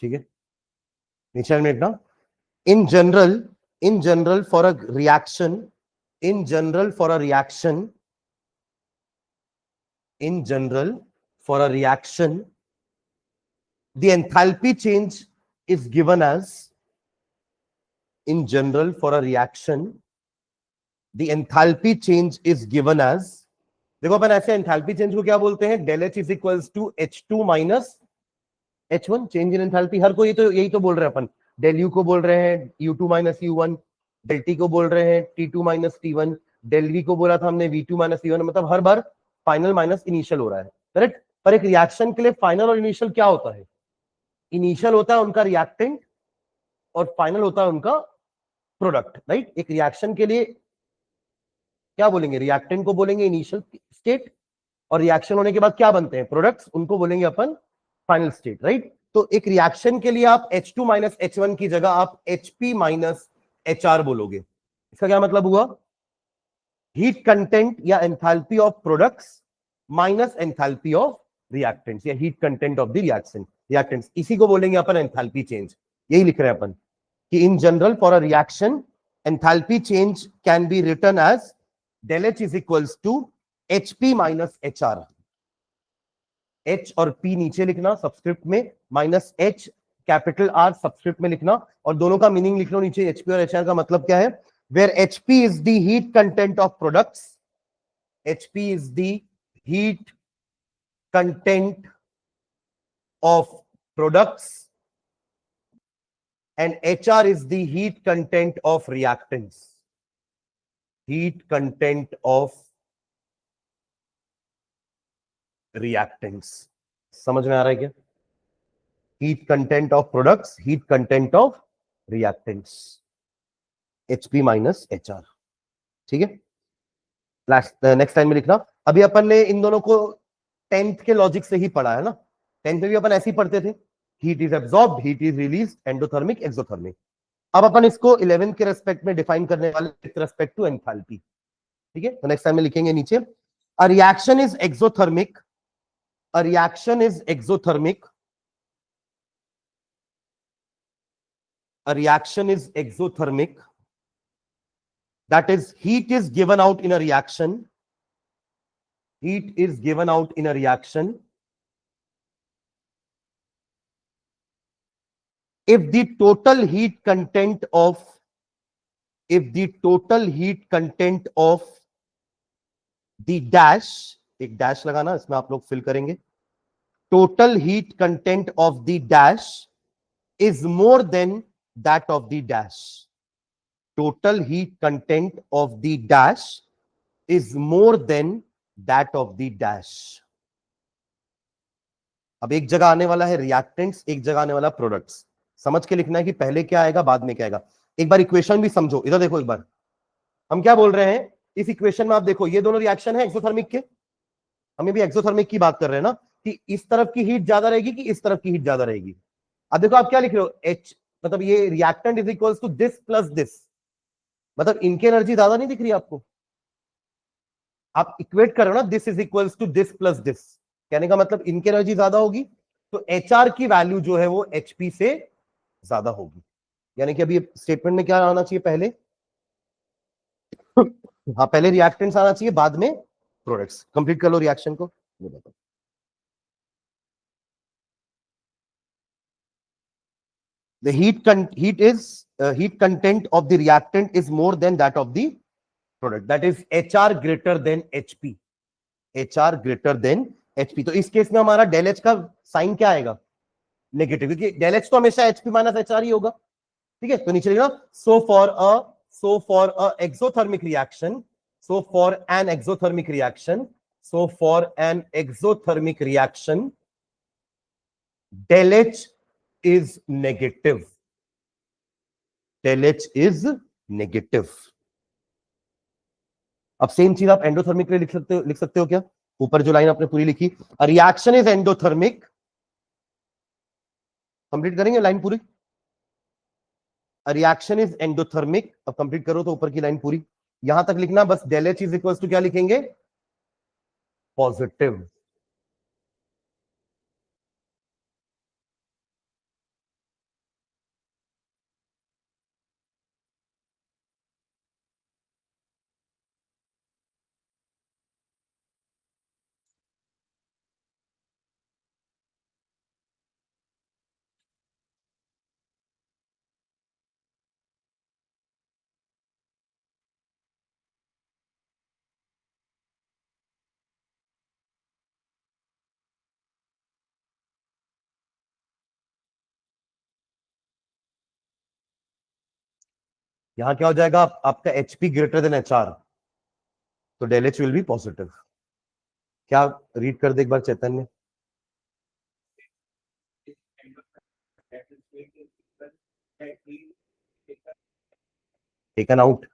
ठीक है। नीचे में लिखना, in general for a reaction, in general for a reaction, in general for a reaction, the enthalpy change is given as, in general for a reaction, the enthalpy change is given as, देखो अपन ऐसे enthalpy change को क्या बोलते हैं, del H is equals to H2 minus H1, change in enthalpy. हर कोई तो यही तो बोल रहे हैं अपन, डेल यू को बोल रहे हैं U2 minus U1, del T को बोल रहे हैं T2 minus T1, del we को बोला था हमने V2 माइनस V1, मतलब हर बार फाइनल माइनस इनिशियल हो रहा है, करेक्ट। पर एक रिएक्शन के लिए फाइनल और इनिशियल क्या होता है, इनिशियल होता है उनका रिएक्टेंट और फाइनल होता है उनका प्रोडक्ट, राइट। एक रिएक्शन के लिए क्या बोलेंगे, रिएक्टेंट को बोलेंगे इनिशियल स्टेट, और रिएक्शन होने के बाद क्या बनते हैं प्रोडक्ट्स, उनको बोलेंगे अपन फाइनल स्टेट, राइट। तो एक रिएक्शन के लिए आप H2 माइनस H1 की जगह आप HP माइनस HR बोलोगे। इसका क्या मतलब हुआ, हीट कंटेंट या enthalpy of products minus enthalpy of reactants, या heat content of the reaction reactants, इसी को बोलेंगे अपन एंथैल्पी चेंज। यही लिख रहे हैं अपन कि in general for a reaction enthalpy change can be written as del H is equals to HP minus HR। H और P नीचे लिखना सबस्क्रिप्ट में, minus H capital R subscript में लिखना, और दोनों का मीनिंग लिख लो नीचे। HP और HR का मतलब क्या है? Where HP is the heat content of products, HP is the heat content of products and HR is the heat content of reactants. Heat content of reactants. समझ में आ रहा है क्या? Heat content of products, heat content of reactants. HP minus HR. ठीक है? Next time में लिखना। अभी अपन ने इन दोनों को 10th के लॉजिक से ही पढ़ा है ना। 10th में भी अपन ऐसे ही पढ़ते थे, heat is absorbed, heat is release, endothermic, exothermic. अब अपन इसको 11 के रेस्पेक्ट में डिफाइन करने वाले विद रेस्पेक्ट टू एंथैल्पी। ठीक है, तो नेक्स्ट टाइम में लिखेंगे नीचे, a reaction is exothermic, a reaction is exothermic, a reaction is exothermic, that is heat is given out in a reaction, heat is given out in a reaction if the total heat content of, if the total heat content of the dash, एक dash लगाना, इसमें आप लोग fill करेंगे, total heat content of the dash is more than that of the dash, total heat content of the dash is more than that of the dash। अब एक जगह आने वाला है रिएक्टेंट्स, एक जगह आने वाला प्रोडक्ट्स। समझ के लिखना है कि पहले क्या आएगा बाद में क्या आएगा। एक बार इक्वेशन भी समझो, इधर देखो एक बार, हम क्या बोल रहे हैं इस इक्वेशन में। आप देखो ये दोनों रिएक्शन है एक्सोथर्मिक के, हमें भी एक्सोथर्मिक की बात कर रहे हैं ना, कि इस तरफ की हीट ज्यादा रहेगी कि इस तरफ की हीट ज्यादा रहेगी। अब देखो आप क्या लिख रहे हो, H मतलब ये reactant is equals to this plus this, मतलब इनकी एनर्जी ज्यादा नहीं दिख रही आपको, आप इक्वेट कर रहे हो ना, this is equals to this plus this, कहने का मतलब इनकी एनर्जी ज्यादा होगी, तो HR की वैल्यू जो है वो HP से ज्यादा होगी। यानी कि अभी स्टेटमेंट में क्या आना चाहिए पहले, हाँ पहले रिएक्टेंट्स आना चाहिए बाद में प्रोडक्ट्स। कंप्लीट कर लो रिएक्शन को। The heat content of the reactant is more than that of the product, that is HR greater than HP, HR greater than HP। तो इस केस में हमारा डेल एच का साइन क्या आएगा, नेगेटिव, क्योंकि डेल एच तो हमेशा HP माइनस HR ही होगा। ठीक है, तो नीचे लिखना, so for a exothermic reaction, so for an exothermic reaction, so for an exothermic reaction del H is negative, del H is negative। अब सेम चीज आप एंडोथर्मिक के लिए लिख सकते हो क्या, ऊपर जो लाइन आपने पूरी लिखी, रिएक्शन इज एंडोथर्मिक, कंप्लीट करेंगे लाइन पूरी, रिएक्शन इज एंडोथर्मिक। अब कंप्लीट करो तो ऊपर की लाइन पूरी, यहां तक लिखना बस, del H is equals to क्या लिखेंगे, पॉजिटिव। यहां क्या हो जाएगा, आपका HP ग्रेटर देन HR, तो del H will be positive. क्या रीड कर दे एक बार चैतन्य, टेकन आउट,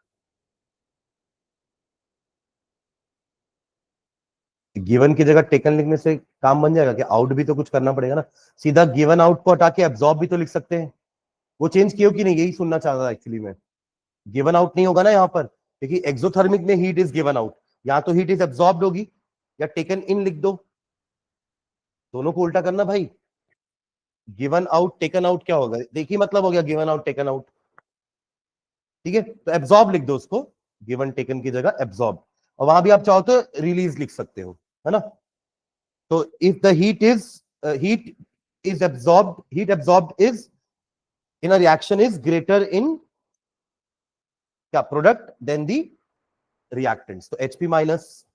गिवन की जगह टेकन लिखने से काम बन जाएगा क्या, आउट भी तो कुछ करना पड़ेगा ना। सीधा गिवन आउट को हटा के एब्जॉर्ब भी तो लिख सकते हैं, वो चेंज किया कि नहीं, यही सुनना चाहता था एक्चुअली मैं। गिवन आउट नहीं होगा ना यहाँ पर, क्योंकि एक्सोथर्मिक में हीट इज गिवन आउट, यहाँ तो हीट इज एब्जॉर्ब्ड होगी, या टेकन इन लिख दो, दोनों को उल्टा करना भाई। गिवन आउट टेकन आउट क्या होगा, देखिए मतलब हो गया गिवन आउट टेकन आउट, ठीक है। तो एब्जॉर्ब लिख दो उसको, गिवन टेकन की जगह एब्जॉर्ब, और वहां भी आप चाहो तो रिलीज लिख सकते हो, है ना। तो if the heat is absorbed, heat absorbed is in a reaction is greater इन क्या, प्रोडक्ट देन दी रिएक्टेंट्स। तो HP minus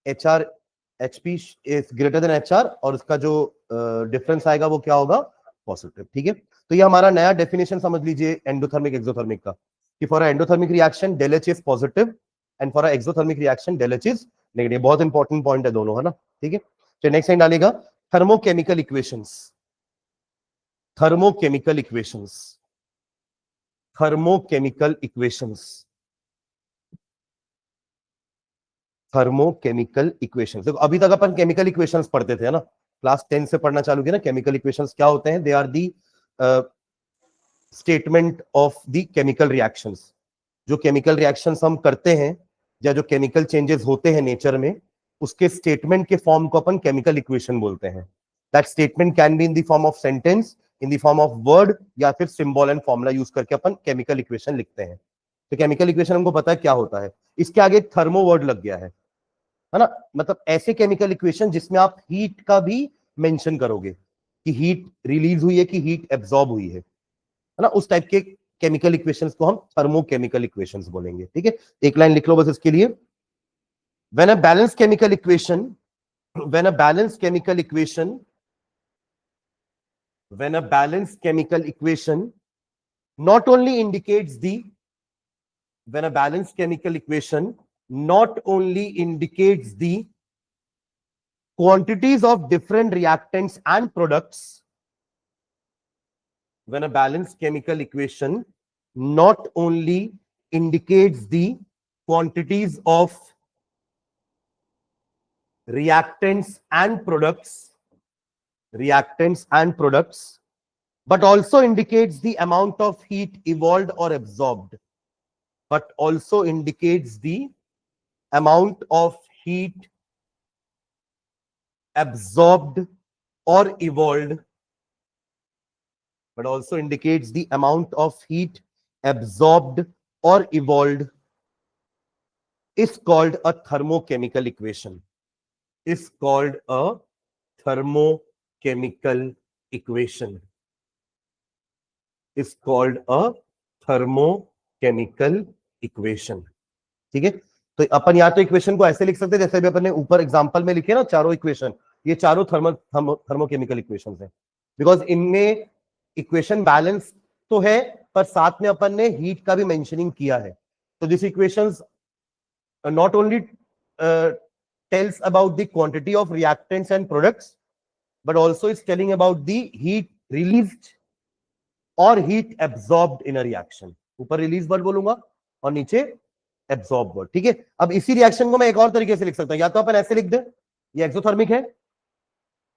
HR, HP is greater than HR, और उसका जो डिफरेंस आएगा वो क्या होगा, पॉजिटिव, ठीक है। तो ये हमारा नया डेफिनेशन समझ लीजिए एंडोथर्मिक एक्सोथर्मिक का, कि for endothermic reaction del H is positive and for exothermic reaction del H is negative. बहुत इंपॉर्टेंट पॉइंट है दोनों, है ना, ठीक है। तो नेक्स्ट लाइन डालेगा thermochemical equations, thermochemical equations, thermochemical equations, thermochemical equations. देखो अभी तक अपन केमिकल इक्वेशंस पढ़ते थे, है ना, क्लास 10 से पढ़ना चालू किया ना। केमिकल इक्वेशंस क्या होते हैं, they are the statement of the chemical reactions. जो केमिकल रिएक्शंस हम करते हैं या जो केमिकल चेंजेस होते हैं नेचर में, उसके स्टेटमेंट के फॉर्म को अपन केमिकल इक्वेशन बोलते हैं। That statement can be in the form of sentence, in the form of word, या फिर सिंबल एंड फॉर्मूला यूज करके अपन केमिकल इक्वेशन लिखते हैं। तो केमिकल इक्वेशन हमको पता है क्या होता है। इसके आगे एक थर्मो वर्ड लग गया है ना, मतलब ऐसे केमिकल इक्वेशन जिसमें आप हीट का भी मेंशन करोगे कि हीट रिलीज हुई है कि हीट एब्जॉर्ब हुई है ना, उस टाइप के केमिकल इक्वेशंस को हम थर्मोकेमिकल इक्वेशंस बोलेंगे, ठीक है। एक लाइन लिख लो बस इसके लिए, when a balance chemical equation, when a balance chemical equation, when a balance chemical equation not only indicates the, when a balanced chemical equation not only indicates the quantities of different reactants and products, when a balanced chemical equation not only indicates the quantities of reactants and products, reactants and products, but also indicates the amount of heat evolved or absorbed, but also indicates the amount of heat absorbed or evolved, but also indicates the amount of heat absorbed or evolved, is called a thermochemical equation, is called a thermochemical equation, is called a thermochemical equation, ठीक है। तो अपन या तो equation को ऐसे लिख सकते हैं जैसे भी अपन ने ऊपर एग्जांपल में लिखे ना, चारों इक्वेशन, ये चारों थर्मोकेमिकल इक्वेशंस हैं, बिकॉज इनमें इक्वेशन बैलेंस तो है पर साथ में अपन ने हीट का भी मेंशनिंग किया है। तो this equations not only tells about the quantity of reactants and products, but also is telling about the heat released or heat absorbed in a reaction. ऊपर रिलीज वर्ड बोलूंगा और नीचे एब्सॉर्ब वर्ड, ठीक है। अब इसी रिएक्शन को मैं एक और तरीके से लिख सकता हूं, या तो अपन ऐसे लिख दे, ये एक्सोथर्मिक है,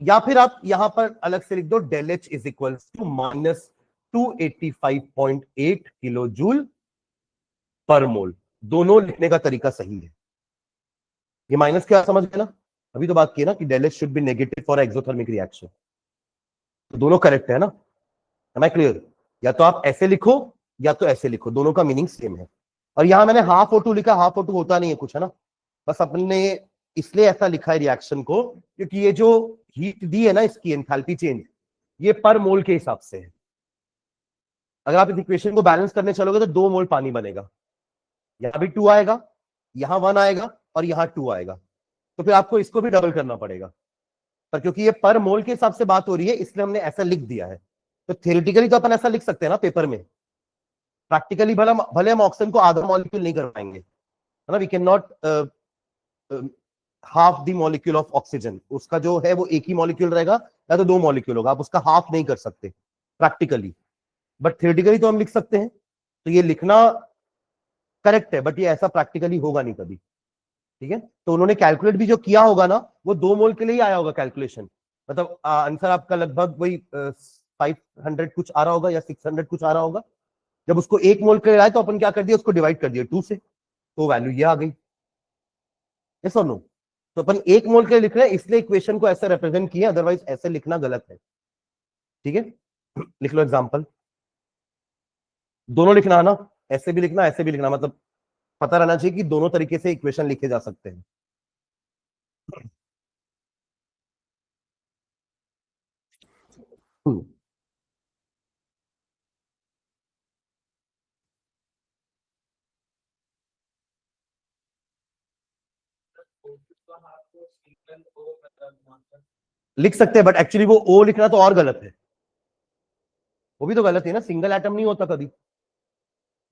या फिर आप यहां पर अलग से लिख दो del H is equal to minus 285.8 kilojoule per mole. दोनों लिखने का तरीका सही है। ये माइनस क्या समझ गए ना, अभी तो बात की ना कि del H should be negative for exothermic reaction, तो दोनों करेक्ट है ना, एम आई क्लियर। या तो आप ऐसे लिखो या तो ऐसे लिखो, दोनों का मीनिंग सेम है। और यहां मैंने हाफ O2 लिखा, हाफ O2 होता नहीं है कुछ, है ना, बस अपने इसलिए ऐसा लिखा है रिएक्शन को क्योंकि ये जो हीट दी है ना, इसकी एंथैल्पी चेंज, ये पर मोल के हिसाब से है। अगर आप इस इक्वेशन को बैलेंस करने चलोगे तो 2 मोल पानी बनेगा, यहां भी 2 आएगा, यहां 1 आएगा और यहां 2 आएगा, तो फिर आपको इसको भी डबल करना पड़ेगा। पर क्योंकि ये पर मोल के हिसाब से बात हो रही है इसलिए हमने ऐसा लिख दिया है। तो थ्योरेटिकली तो अपन ऐसा लिख सकते हैं ना पेपर में, प्रैक्टिकली भले हम ऑक्सीजन को आधा मॉलिक्यूल नहीं कर पाएंगे, है ना, we can not half the molecule of oxygen, उसका जो है वो एक ही मॉलिक्यूल रहेगा या तो 2 मॉलिक्यूल होगा, आप उसका हाफ नहीं कर सकते प्रैक्टिकली, बट थ्योरेटिकली तो हम लिख सकते हैं। तो ये लिखना करेक्ट है, बट ये ऐसा प्रैक्टिकली होगा नहीं कभी, ठीक है। तो उन्होंने कैलकुलेट भी जो किया होगा ना, वो 2 मोल के लिए ही आया होगा कैलकुलेशन, मतलब आंसर आपका लगभग वही 500 कुछ आ रहा होगा या 600 कुछ आ रहा होगा। जब उसको 1 मोल के लिए आया तो अपन क्या कर दिया, उसको डिवाइड कर दिया 2 से, तो वैल्यू ये आ गई, यस और नो। तो अपन 1 मोल के लिए लिख रहे हैं इसलिए इक्वेशन को ऐसे रिप्रेजेंट किया, अदरवाइज ऐसे लिखना गलत है। ठीक है, लिख लो एग्जांपल। दोनों लिखना है ना, ऐसे भी लिखना ऐसे भी लिखना, मतलब पता रहना चाहिए कि दोनों तरीके से इक्वेशन लिखे जा सकते हैं। लिख सकते हैं, बट एक्चुअली वो ओ लिखना तो और गलत है, वो भी तो गलत है ना, सिंगल एटम नहीं होता कभी,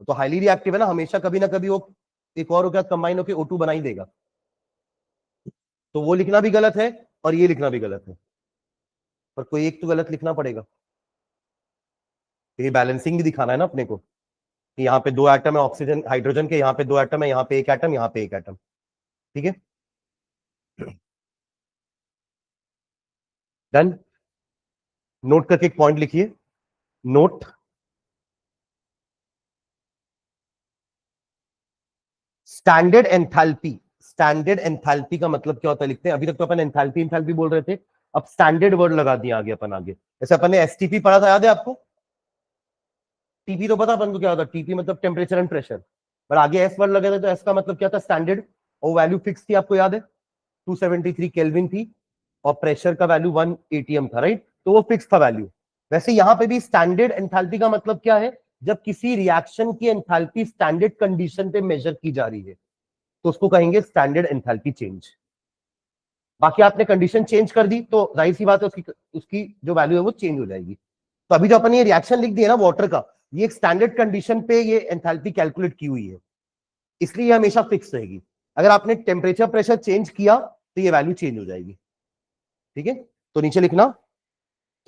तो हाईली रिएक्टिव है ना, हमेशा कभी ना कभी वो एक और होकर कंबाइन होकर O2 बना ही देगा, तो वो लिखना भी गलत है और ये लिखना भी गलत है, पर कोई एक तो गलत लिखना पड़ेगा, ये बैलेंसिंग भी दिखाना है ना अपने को, कि यहाँ पे दो एटम है ऑक्सीजन हाइड्रोजन के, यहाँ पे दो एटम है, यहाँ पे एक एटम, यहाँ पे एक एटम। ठीक है, डन। नोट करके एक पॉइंट लिखिए, note standard enthalpy. Standard enthalpy का मतलब क्या होता है लिखते हैं, अभी तक तो अपन एंथैल्पी एंथैल्पी बोल रहे थे, अब स्टैंडर्ड वर्ड लगा दिया आगे अपन आगे। जैसे अपन ने एसटीपी पढ़ा था, याद है आपको? टीपी तो पता अपन को क्या होता है, टीपी मतलब टेम्परेचर एंड प्रेशर, पर आगे एस वर्ड लगे थे, तो एस का मतलब क्या था, स्टैंडर्ड, और वैल्यू फिक्स थी, आपको याद है 273 केल्विन थी, और प्रेशर का वैल्यू 1 एटीएम था, राइट, तो वो फिक्स था वैल्यू। वैसे यहां पे भी स्टैंडर्ड एंथैल्पी का मतलब क्या है, जब किसी रिएक्शन की एंथैल्पी स्टैंडर्ड कंडीशन पे मेजर की जा रही है तो उसको कहेंगे स्टैंडर्ड एंथैल्पी चेंज। बाकी आपने कंडीशन चेंज कर दी तो जाहिर सी बात है उसकी उसकी जो वैल्यू है वो चेंज हो जाएगी। तो अभी जो अपन ये रिएक्शन लिख दिया ना वाटर का, ये एक स्टैंडर्ड कंडीशन पे ये एंथैल्पी कैलकुलेट की हुई है, इसलिए ये हमेशा फिक्स रहेगी। अगर आपने टेम्परेचर प्रेशर चेंज किया तो ये वैल्यू चेंज हो जाएगी। ठीक है, तो नीचे लिखना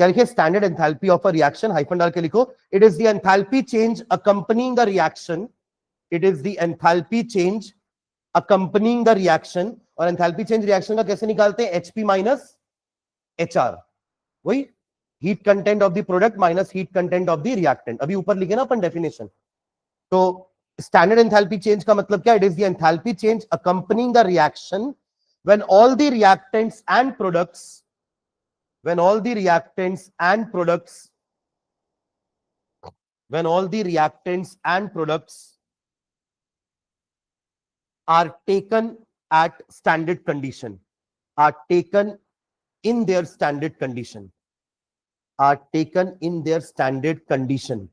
क्या लिखे, standard enthalpy of a reaction, hyphen डाल के लिखो, it is the enthalpy change accompanying the reaction, it is the enthalpy change accompanying the reaction. और एंथैल्पी चेंज रिएक्शन का कैसे निकालते हैं, एचपी माइनस एचआर, वही heat content of the product minus heat content of the reactant, अभी ऊपर लिखे ना अपन डेफिनेशन। तो स्टैंडर्ड एंथैल्पी चेंज का मतलब क्या, it is the enthalpy change accompanying the reaction when all the reactants and products, when all the reactants and products, when all the reactants and products are taken at standard condition, are taken in their standard condition, are taken in their standard condition.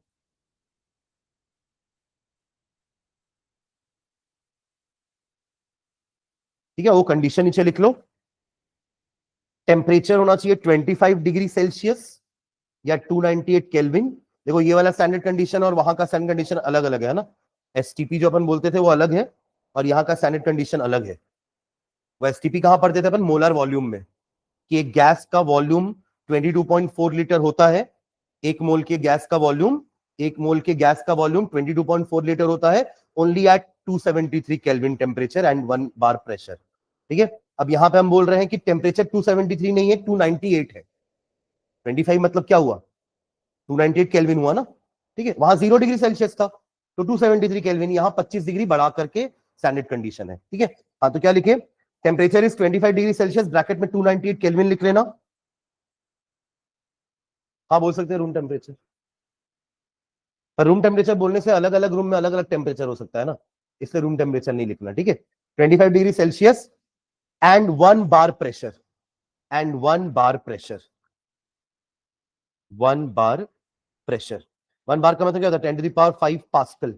ठीक है, वो condition नीचे लिख लो, temperature होना चाहिए 25 degree Celsius या 298 kelvin. देखो ये वाला स्टैंडर्ड कंडीशन और वहां का स्टैंडर्ड कंडीशन अलग अलग है ना, एसटीपी जो अपन बोलते थे वो अलग है और यहाँ का स्टैंडर्ड कंडीशन अलग है। वो एसटीपी कहां पढ़ते थे अपन, मोलर वॉल्यूम में, कि एक गैस का वॉल्यूम 22.4 लीटर होता है, एक मोल के गैस का वॉल्यूम, एक मोल के गैस का वॉल्यूम 22.4 लीटर होता है, only at 273 kelvin temperature and 1 bar pressure. ठीक है, अब यहां पे हम बोल रहे हैं कि टेम्परेचर 273 नहीं है, 298 है, 25 मतलब क्या हुआ, 298 केल्विन हुआ ना। ठीक है, वहां 0 डिग्री सेल्सियस था, तो 273 केल्विन, यहां 25 डिग्री बढ़ा करके स्टैंडर्ड कंडीशन है। ठीक है, हाँ तो क्या लिखे, temperature is 25 degree Celsius, bracket में 298 केल्विन लिख लेना। हाँ बोल सकते हैं रूम टेम्परेचर, पर रूम टेम्परेचर बोलने से अलग अलग रूम में अलग अलग टेम्परेचर हो सकता है ना, इसलिए रूम टेम्परेचर नहीं लिखना। ठीक है, 25 degree Celsius and 1 bar pressure, and 1 bar pressure, 1 bar pressure. 1 बार का मतलब क्या होता है, 10 टू द पावर 5 पास्कल।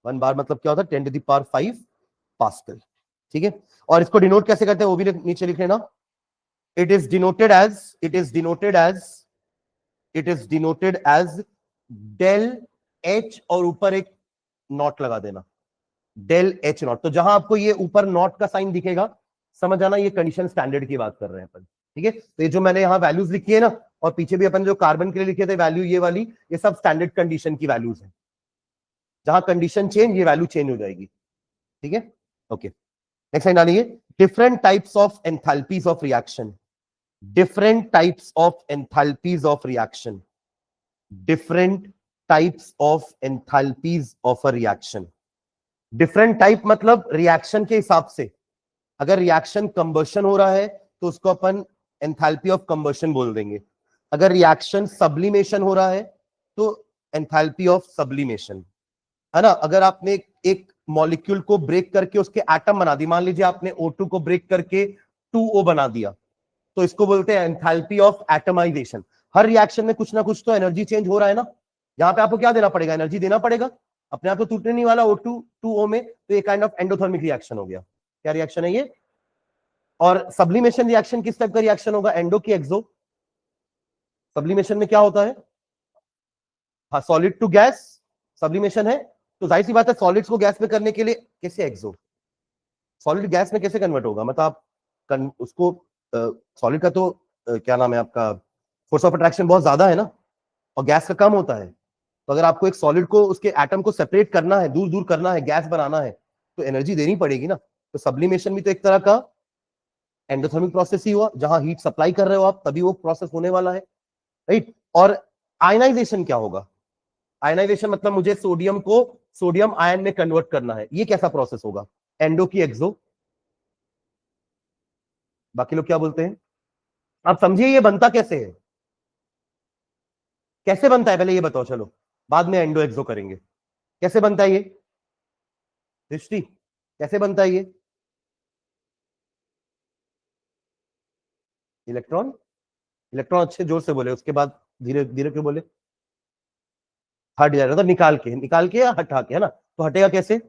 1 बार मतलब क्या होता है, 10 टू द पावर 5 पास्कल। ठीक है, और इसको डिनोट कैसे करते हैं वो भी नीचे लिख लेना, it is denoted as, it is denoted as, it is denoted as del H, और ऊपर एक नॉट लगा देना, डेल एच नॉट। तो जहां आपको ये ऊपर नॉट का साइन दिखेगा समझ आना ये कंडीशन स्टैंडर्ड की बात कर रहे हैं अपन। ठीक है, तो ये जो मैंने यहाँ वैल्यूज लिखी है ना, और पीछे भी अपन जो कार्बन के लिए लिखे थे वैल्यू ये वाली, ये सब स्टैंडर्ड कंडीशन की वैल्यूज है, जहां कंडीशन चेंज ये वैल्यू चेंज हो जाएगी। ठीक है, ओके, नेक्स्ट लाइन डालिए, different types of enthalpies of reaction, different types of enthalpies of reaction, different types of enthalpies of a reaction। different type मतलब रिएक्शन के हिसाब से, अगर रिएक्शन कंबशन हो रहा है तो उसको अपन एंथैल्पी ऑफ कंबशन बोल देंगे, अगर रिएक्शन सब्लिमेशन हो रहा है तो एंथैल्पी ऑफ सब्लिमेशन, है ना। अगर आपने एक मॉलिक्यूल को ब्रेक करके उसके एटम बना दी, मान लीजिए आपने O2 को ब्रेक करके 2O बना दिया, तो इसको बोलते हैं एंथैल्पी ऑफ एटमाइजेशन। हर रिएक्शन में कुछ ना कुछ तो एनर्जी चेंज हो रहा है ना। यहाँ पे आपको क्या देना पड़ेगा, एनर्जी देना पड़ेगा, अपने आप तो टूटने नहीं वाला O2 2O में, तो ये काइंड ऑफ एंडोथर्मिक रिएक्शन हो गया। क्या रिएक्शन है ये? और सब्लिमेशन रिएक्शन किस टाइप का रिएक्शन होगा, एंडो की एक्सो? सब्लिमेशन में क्या होता है, हाँ सॉलिड टू गैस सब्लिमेशन है, तो जाहिर सी बात है सॉलिड्स को गैस में करने के लिए कैसे एक्सो, सॉलिड गैस में कैसे कन्वर्ट होगा, मतलब आप उसको सॉलिड का तो क्या नाम है आपका, फोर्स ऑफ अट्रैक्शन बहुत ज्यादा है ना, और गैस का कम होता है। तो अगर आपको एक सॉलिड को उसके एटम को सेपरेट करना है, दूर दूर करना है, गैस बनाना है, तो एनर्जी देनी पड़ेगी ना। तो सब्लिमेशन भी तो एक तरह का एंडोथर्मिक प्रोसेस ही हुआ, जहां हीट सप्लाई कर रहे हो आप, तभी वो प्रोसेस होने वाला है, राइट। और आयनाइजेशन क्या होगा, आयनाइजेशन मतलब मुझे सोडियम को सोडियम आयन में कन्वर्ट करना है, ये कैसा प्रोसेस होगा, एंडो की एक्सो। बाकी लोग क्या बोलते हैं, आप समझिए ये बनता कैसे है, कैसे बनता है पहले ये बताओ, चलो बाद में एंडो एक्सो करेंगे। कैसे बनता है ये दृष्टि, कैसे बनता है ये, इलेक्ट्रॉन, इलेक्ट्रॉन अच्छे जोर से बोले, उसके बाद धीरे धीरे क्यों बोले, हट जाएगा, तो निकाल के या हटा के, है ना। तो हटेगा कैसे,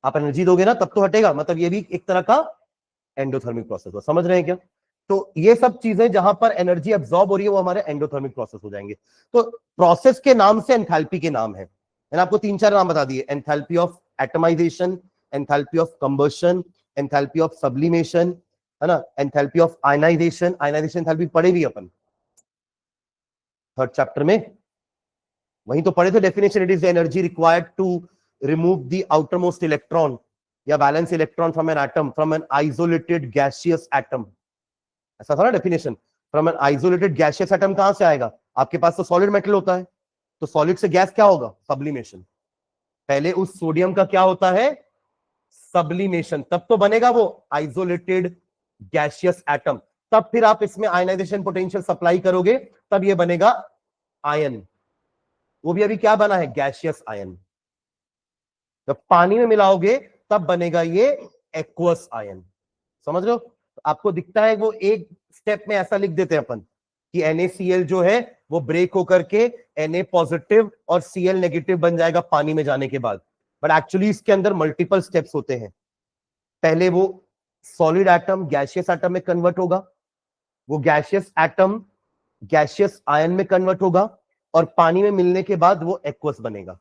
आप एनर्जी दोगे ना तब तो हटेगा, मतलब ये भी एक तरह का एंडोथर्मिक प्रोसेस हो, समझ रहे हैं क्या। तो ये सब चीजें जहां पर एनर्जी एब्जॉर्ब हो रही है वो हमारे एंडोथर्मिक प्रोसेस हो जाएंगे। तो प्रोसेस के नाम से एंथैल्पी के नाम है, मैंने आपको 3-4 नाम बता दिए, enthalpy of atomization, enthalpy of combustion, enthalpy of sublimation, है ना, enthalpy of ionization. Ionization enthalpy पढ़े भी अपन 3rd चैप्टर में, वहीं तो पढ़े थे definition, it is the energy required to remove the outermost electron या valence electron from an atom, from an isolated gaseous atom, ऐसा था ना definition. From an isolated gaseous atom कहां से आएगा, आपके पास तो सॉलिड मेटल होता है, तो सॉलिड से गैस क्या होगा, सब्लिमेशन। पहले उस सोडियम का क्या होता है, सब्लिमेशन, तब तो बनेगा वो आइसोलेटेड गैसियस एटम, तब फिर आप इसमें आयनाइजेशन पोटेंशियल सप्लाई करोगे, तब ये बनेगा आयन। वो भी अभी क्या बना है, गैसियस आयन। जब पानी में मिलाओगे तब बनेगा ये एक्वस आयन, समझ रहे हो। तो आपको दिखता है वो एक स्टेप में ऐसा लिख देते हैं अपन कि NaCl जो है वो ब्रेक होकर के Na पॉजिटिव और Cl नेगेटिव बन जाएगा पानी में जाने के बाद, बट एक्चुअली इसके अंदर मल्टीपल स्टेप्स होते हैं। पहले वो सॉलिड एटम गैसियस एटम में कन्वर्ट होगा, वो गैसियस एटम गैसियस आयन में कन्वर्ट होगा, और पानी में मिलने के बाद वो एक्वस बनेगा।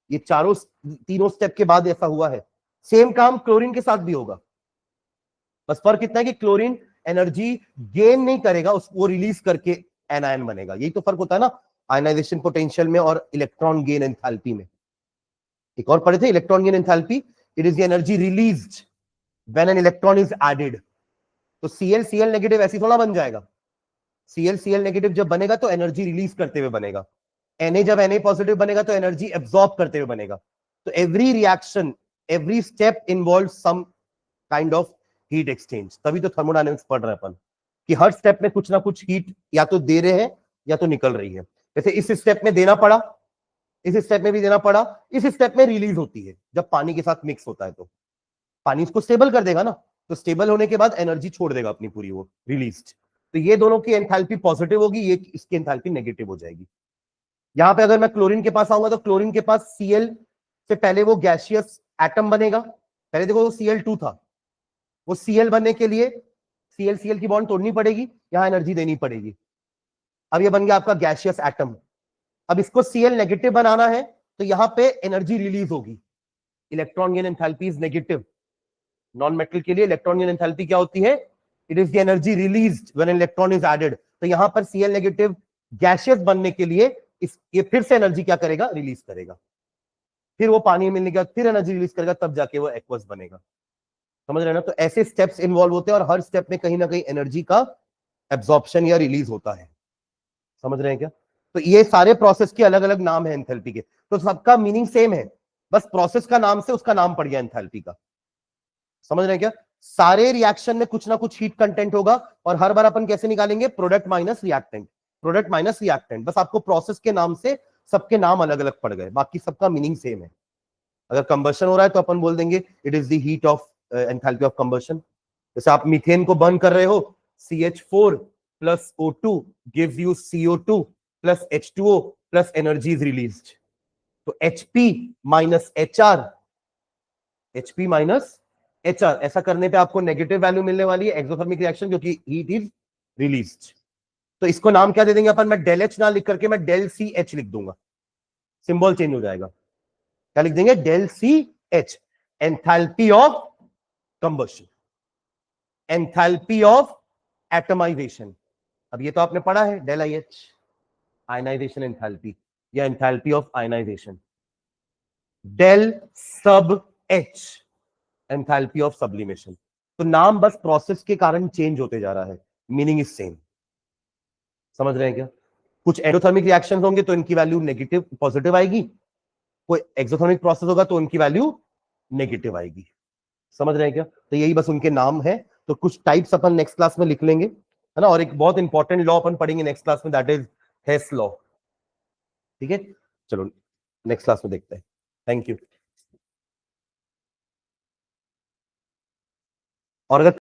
ये तीनों स्टेप के बाद ऐसा हुआ है। सेम काम क्लोरीन के साथ भी होगा, बस फर्क इतना है कि क्लोरीन एनर्जी गेन नहीं करेगा, उसको रिलीज करके एनायन बनेगा, यही तो फर्क होता है ना आयनाइजेशन पोटेंशियल में और इलेक्ट्रॉन गेन एंथैल्पी में। एक और पढ़े थे, electron gain enthalpy, it is the energy released when an electron is added. तो Cl नेगेटिव ऐसी थोड़ा बन जाएगा, Cl नेगेटिव जब बनेगा तो एनर्जी रिलीज करते हुए बनेगा, Na जब Na पॉजिटिव बनेगा तो एनर्जी एब्जॉर्ब करते हुए बनेगा। तो every reaction, every step involve some kind of heat exchange, तभी तो थर्मोडायनेमिक्स पढ़ रहे हैं अपन कि हर स्टेप में कुछ ना कुछ हीट या तो दे रहे हैं या तो निकल रही है। जैसे इस स्टेप में देना पड़ा, इस स्टेप में भी देना पड़ा, इस स्टेप में रिलीज होती है जब पानी के साथ मिक्स होता है, तो पानी इसको स्टेबल कर देगा ना, तो स्टेबल होने के बाद एनर्जी छोड़ देगा अपनी पूरी, वो रिलीज्ड। तो ये दोनों की एंथैल्पी पॉजिटिव होगी, ये इसकी एंथैल्पी नेगेटिव हो जाएगी। यहां पे अगर मैं क्लोरीन के पास आऊंगा तो क्लोरीन के पास Cl से पहले वो गैसियस एटम बनेगा, पहले देखो वो Cl2 था, वो Cl बनने के लिए Cl की बॉन्ड तोड़नी पड़ेगी, यहां एनर्जी देनी पड़ेगी। अब ये बन गया आपका गैसियस एटम। अब इसको Cl नेगेटिव बनाना है तो यहां पे एनर्जी रिलीज होगी, electron gain enthalpy is negative. Non metal के लिए इलेक्ट्रॉन गेन एंथैल्पी क्या होती है, it is the energy released when electron is added. तो यहां पर Cl नेगेटिव गैसियस बनने के लिए ये फिर से एनर्जी क्या करेगा, रिलीज करेगा, फिर वो पानी में मिलने के बाद फिर एनर्जी रिलीज करेगा, तब जाके वो एक्वस बनेगा। समझ रहे हैं ना। तो ऐसे स्टेप्स इन्वॉल्व होते हैं और हर स्टेप में कहीं ना कहीं एनर्जी का एब्जॉर्प्शन या रिलीज होता है, समझ रहे हैं क्या। तो ये सारे प्रोसेस के अलग अलग नाम है एंथैल्पी के, तो सबका मीनिंग सेम है, बस प्रोसेस का नाम से उसका नाम पड़ गया एंथैल्पी का, समझ रहे हैं क्या। सारे रिएक्शन में कुछ ना कुछ हीट कंटेंट होगा, और हर बार अपन कैसे निकालेंगे, product minus reactant, product minus reactant. बस आपको प्रोसेस के नाम से सबके नाम अलग अलग पड़ गए, बाकी सबका मीनिंग सेम है। अगर कंबशन हो रहा है तो अपन बोल देंगे it is the heat of enthalpy of combustion. जैसे आप मीथेन को बर्न कर रहे हो, CH4 plus O2 gives you CO2 plus H2O plus energy is released. तो HP minus HR, HP minus HR, ऐसा करने पे आपको नेगेटिव वैल्यू मिलने वाली है, एक्सोथर्मिक रिएक्शन, क्योंकि हीट इज रिलीज्ड। तो इसको नाम क्या दे देंगे अपन, मैं डेल H ना लिख करके मैं डेल CH लिख दूंगा, सिंबल चेंज हो जाएगा। क्या लिख देंगे, del CH, enthalpy of combustion, enthalpy of atomization. अब ये तो आपने पढ़ा है, डेल IH आयनाइजेशन एंथैल्पी या enthalpy of ionization, del sub H enthalpy of sublimation. तो नाम बस प्रोसेस के कारण चेंज होते जा रहा है, मीनिंग इज सेम। समझ रहे हैं क्या? कुछ एंडोथर्मिक रिएक्शंस होंगे तो इनकी वैल्यू नेगेटिव पॉजिटिव आएगी, कोई एक्सोथर्मिक प्रोसेस होगा तो उनकी वैल्यू नेगेटिव आएगी। समझ रहे हैं क्या? तो यही बस उनके नाम है। तो कुछ टाइप्स अपन नेक्स्ट क्लास में लिख लेंगे, है ना। और एक बहुत इंपॉर्टेंट लॉ अपन पढ़ेंगे नेक्स्ट क्लास में, दैट इज हेस लॉ। ठीक है, चलो नेक्स्ट क्लास में देखते हैं। Thank you. और अगर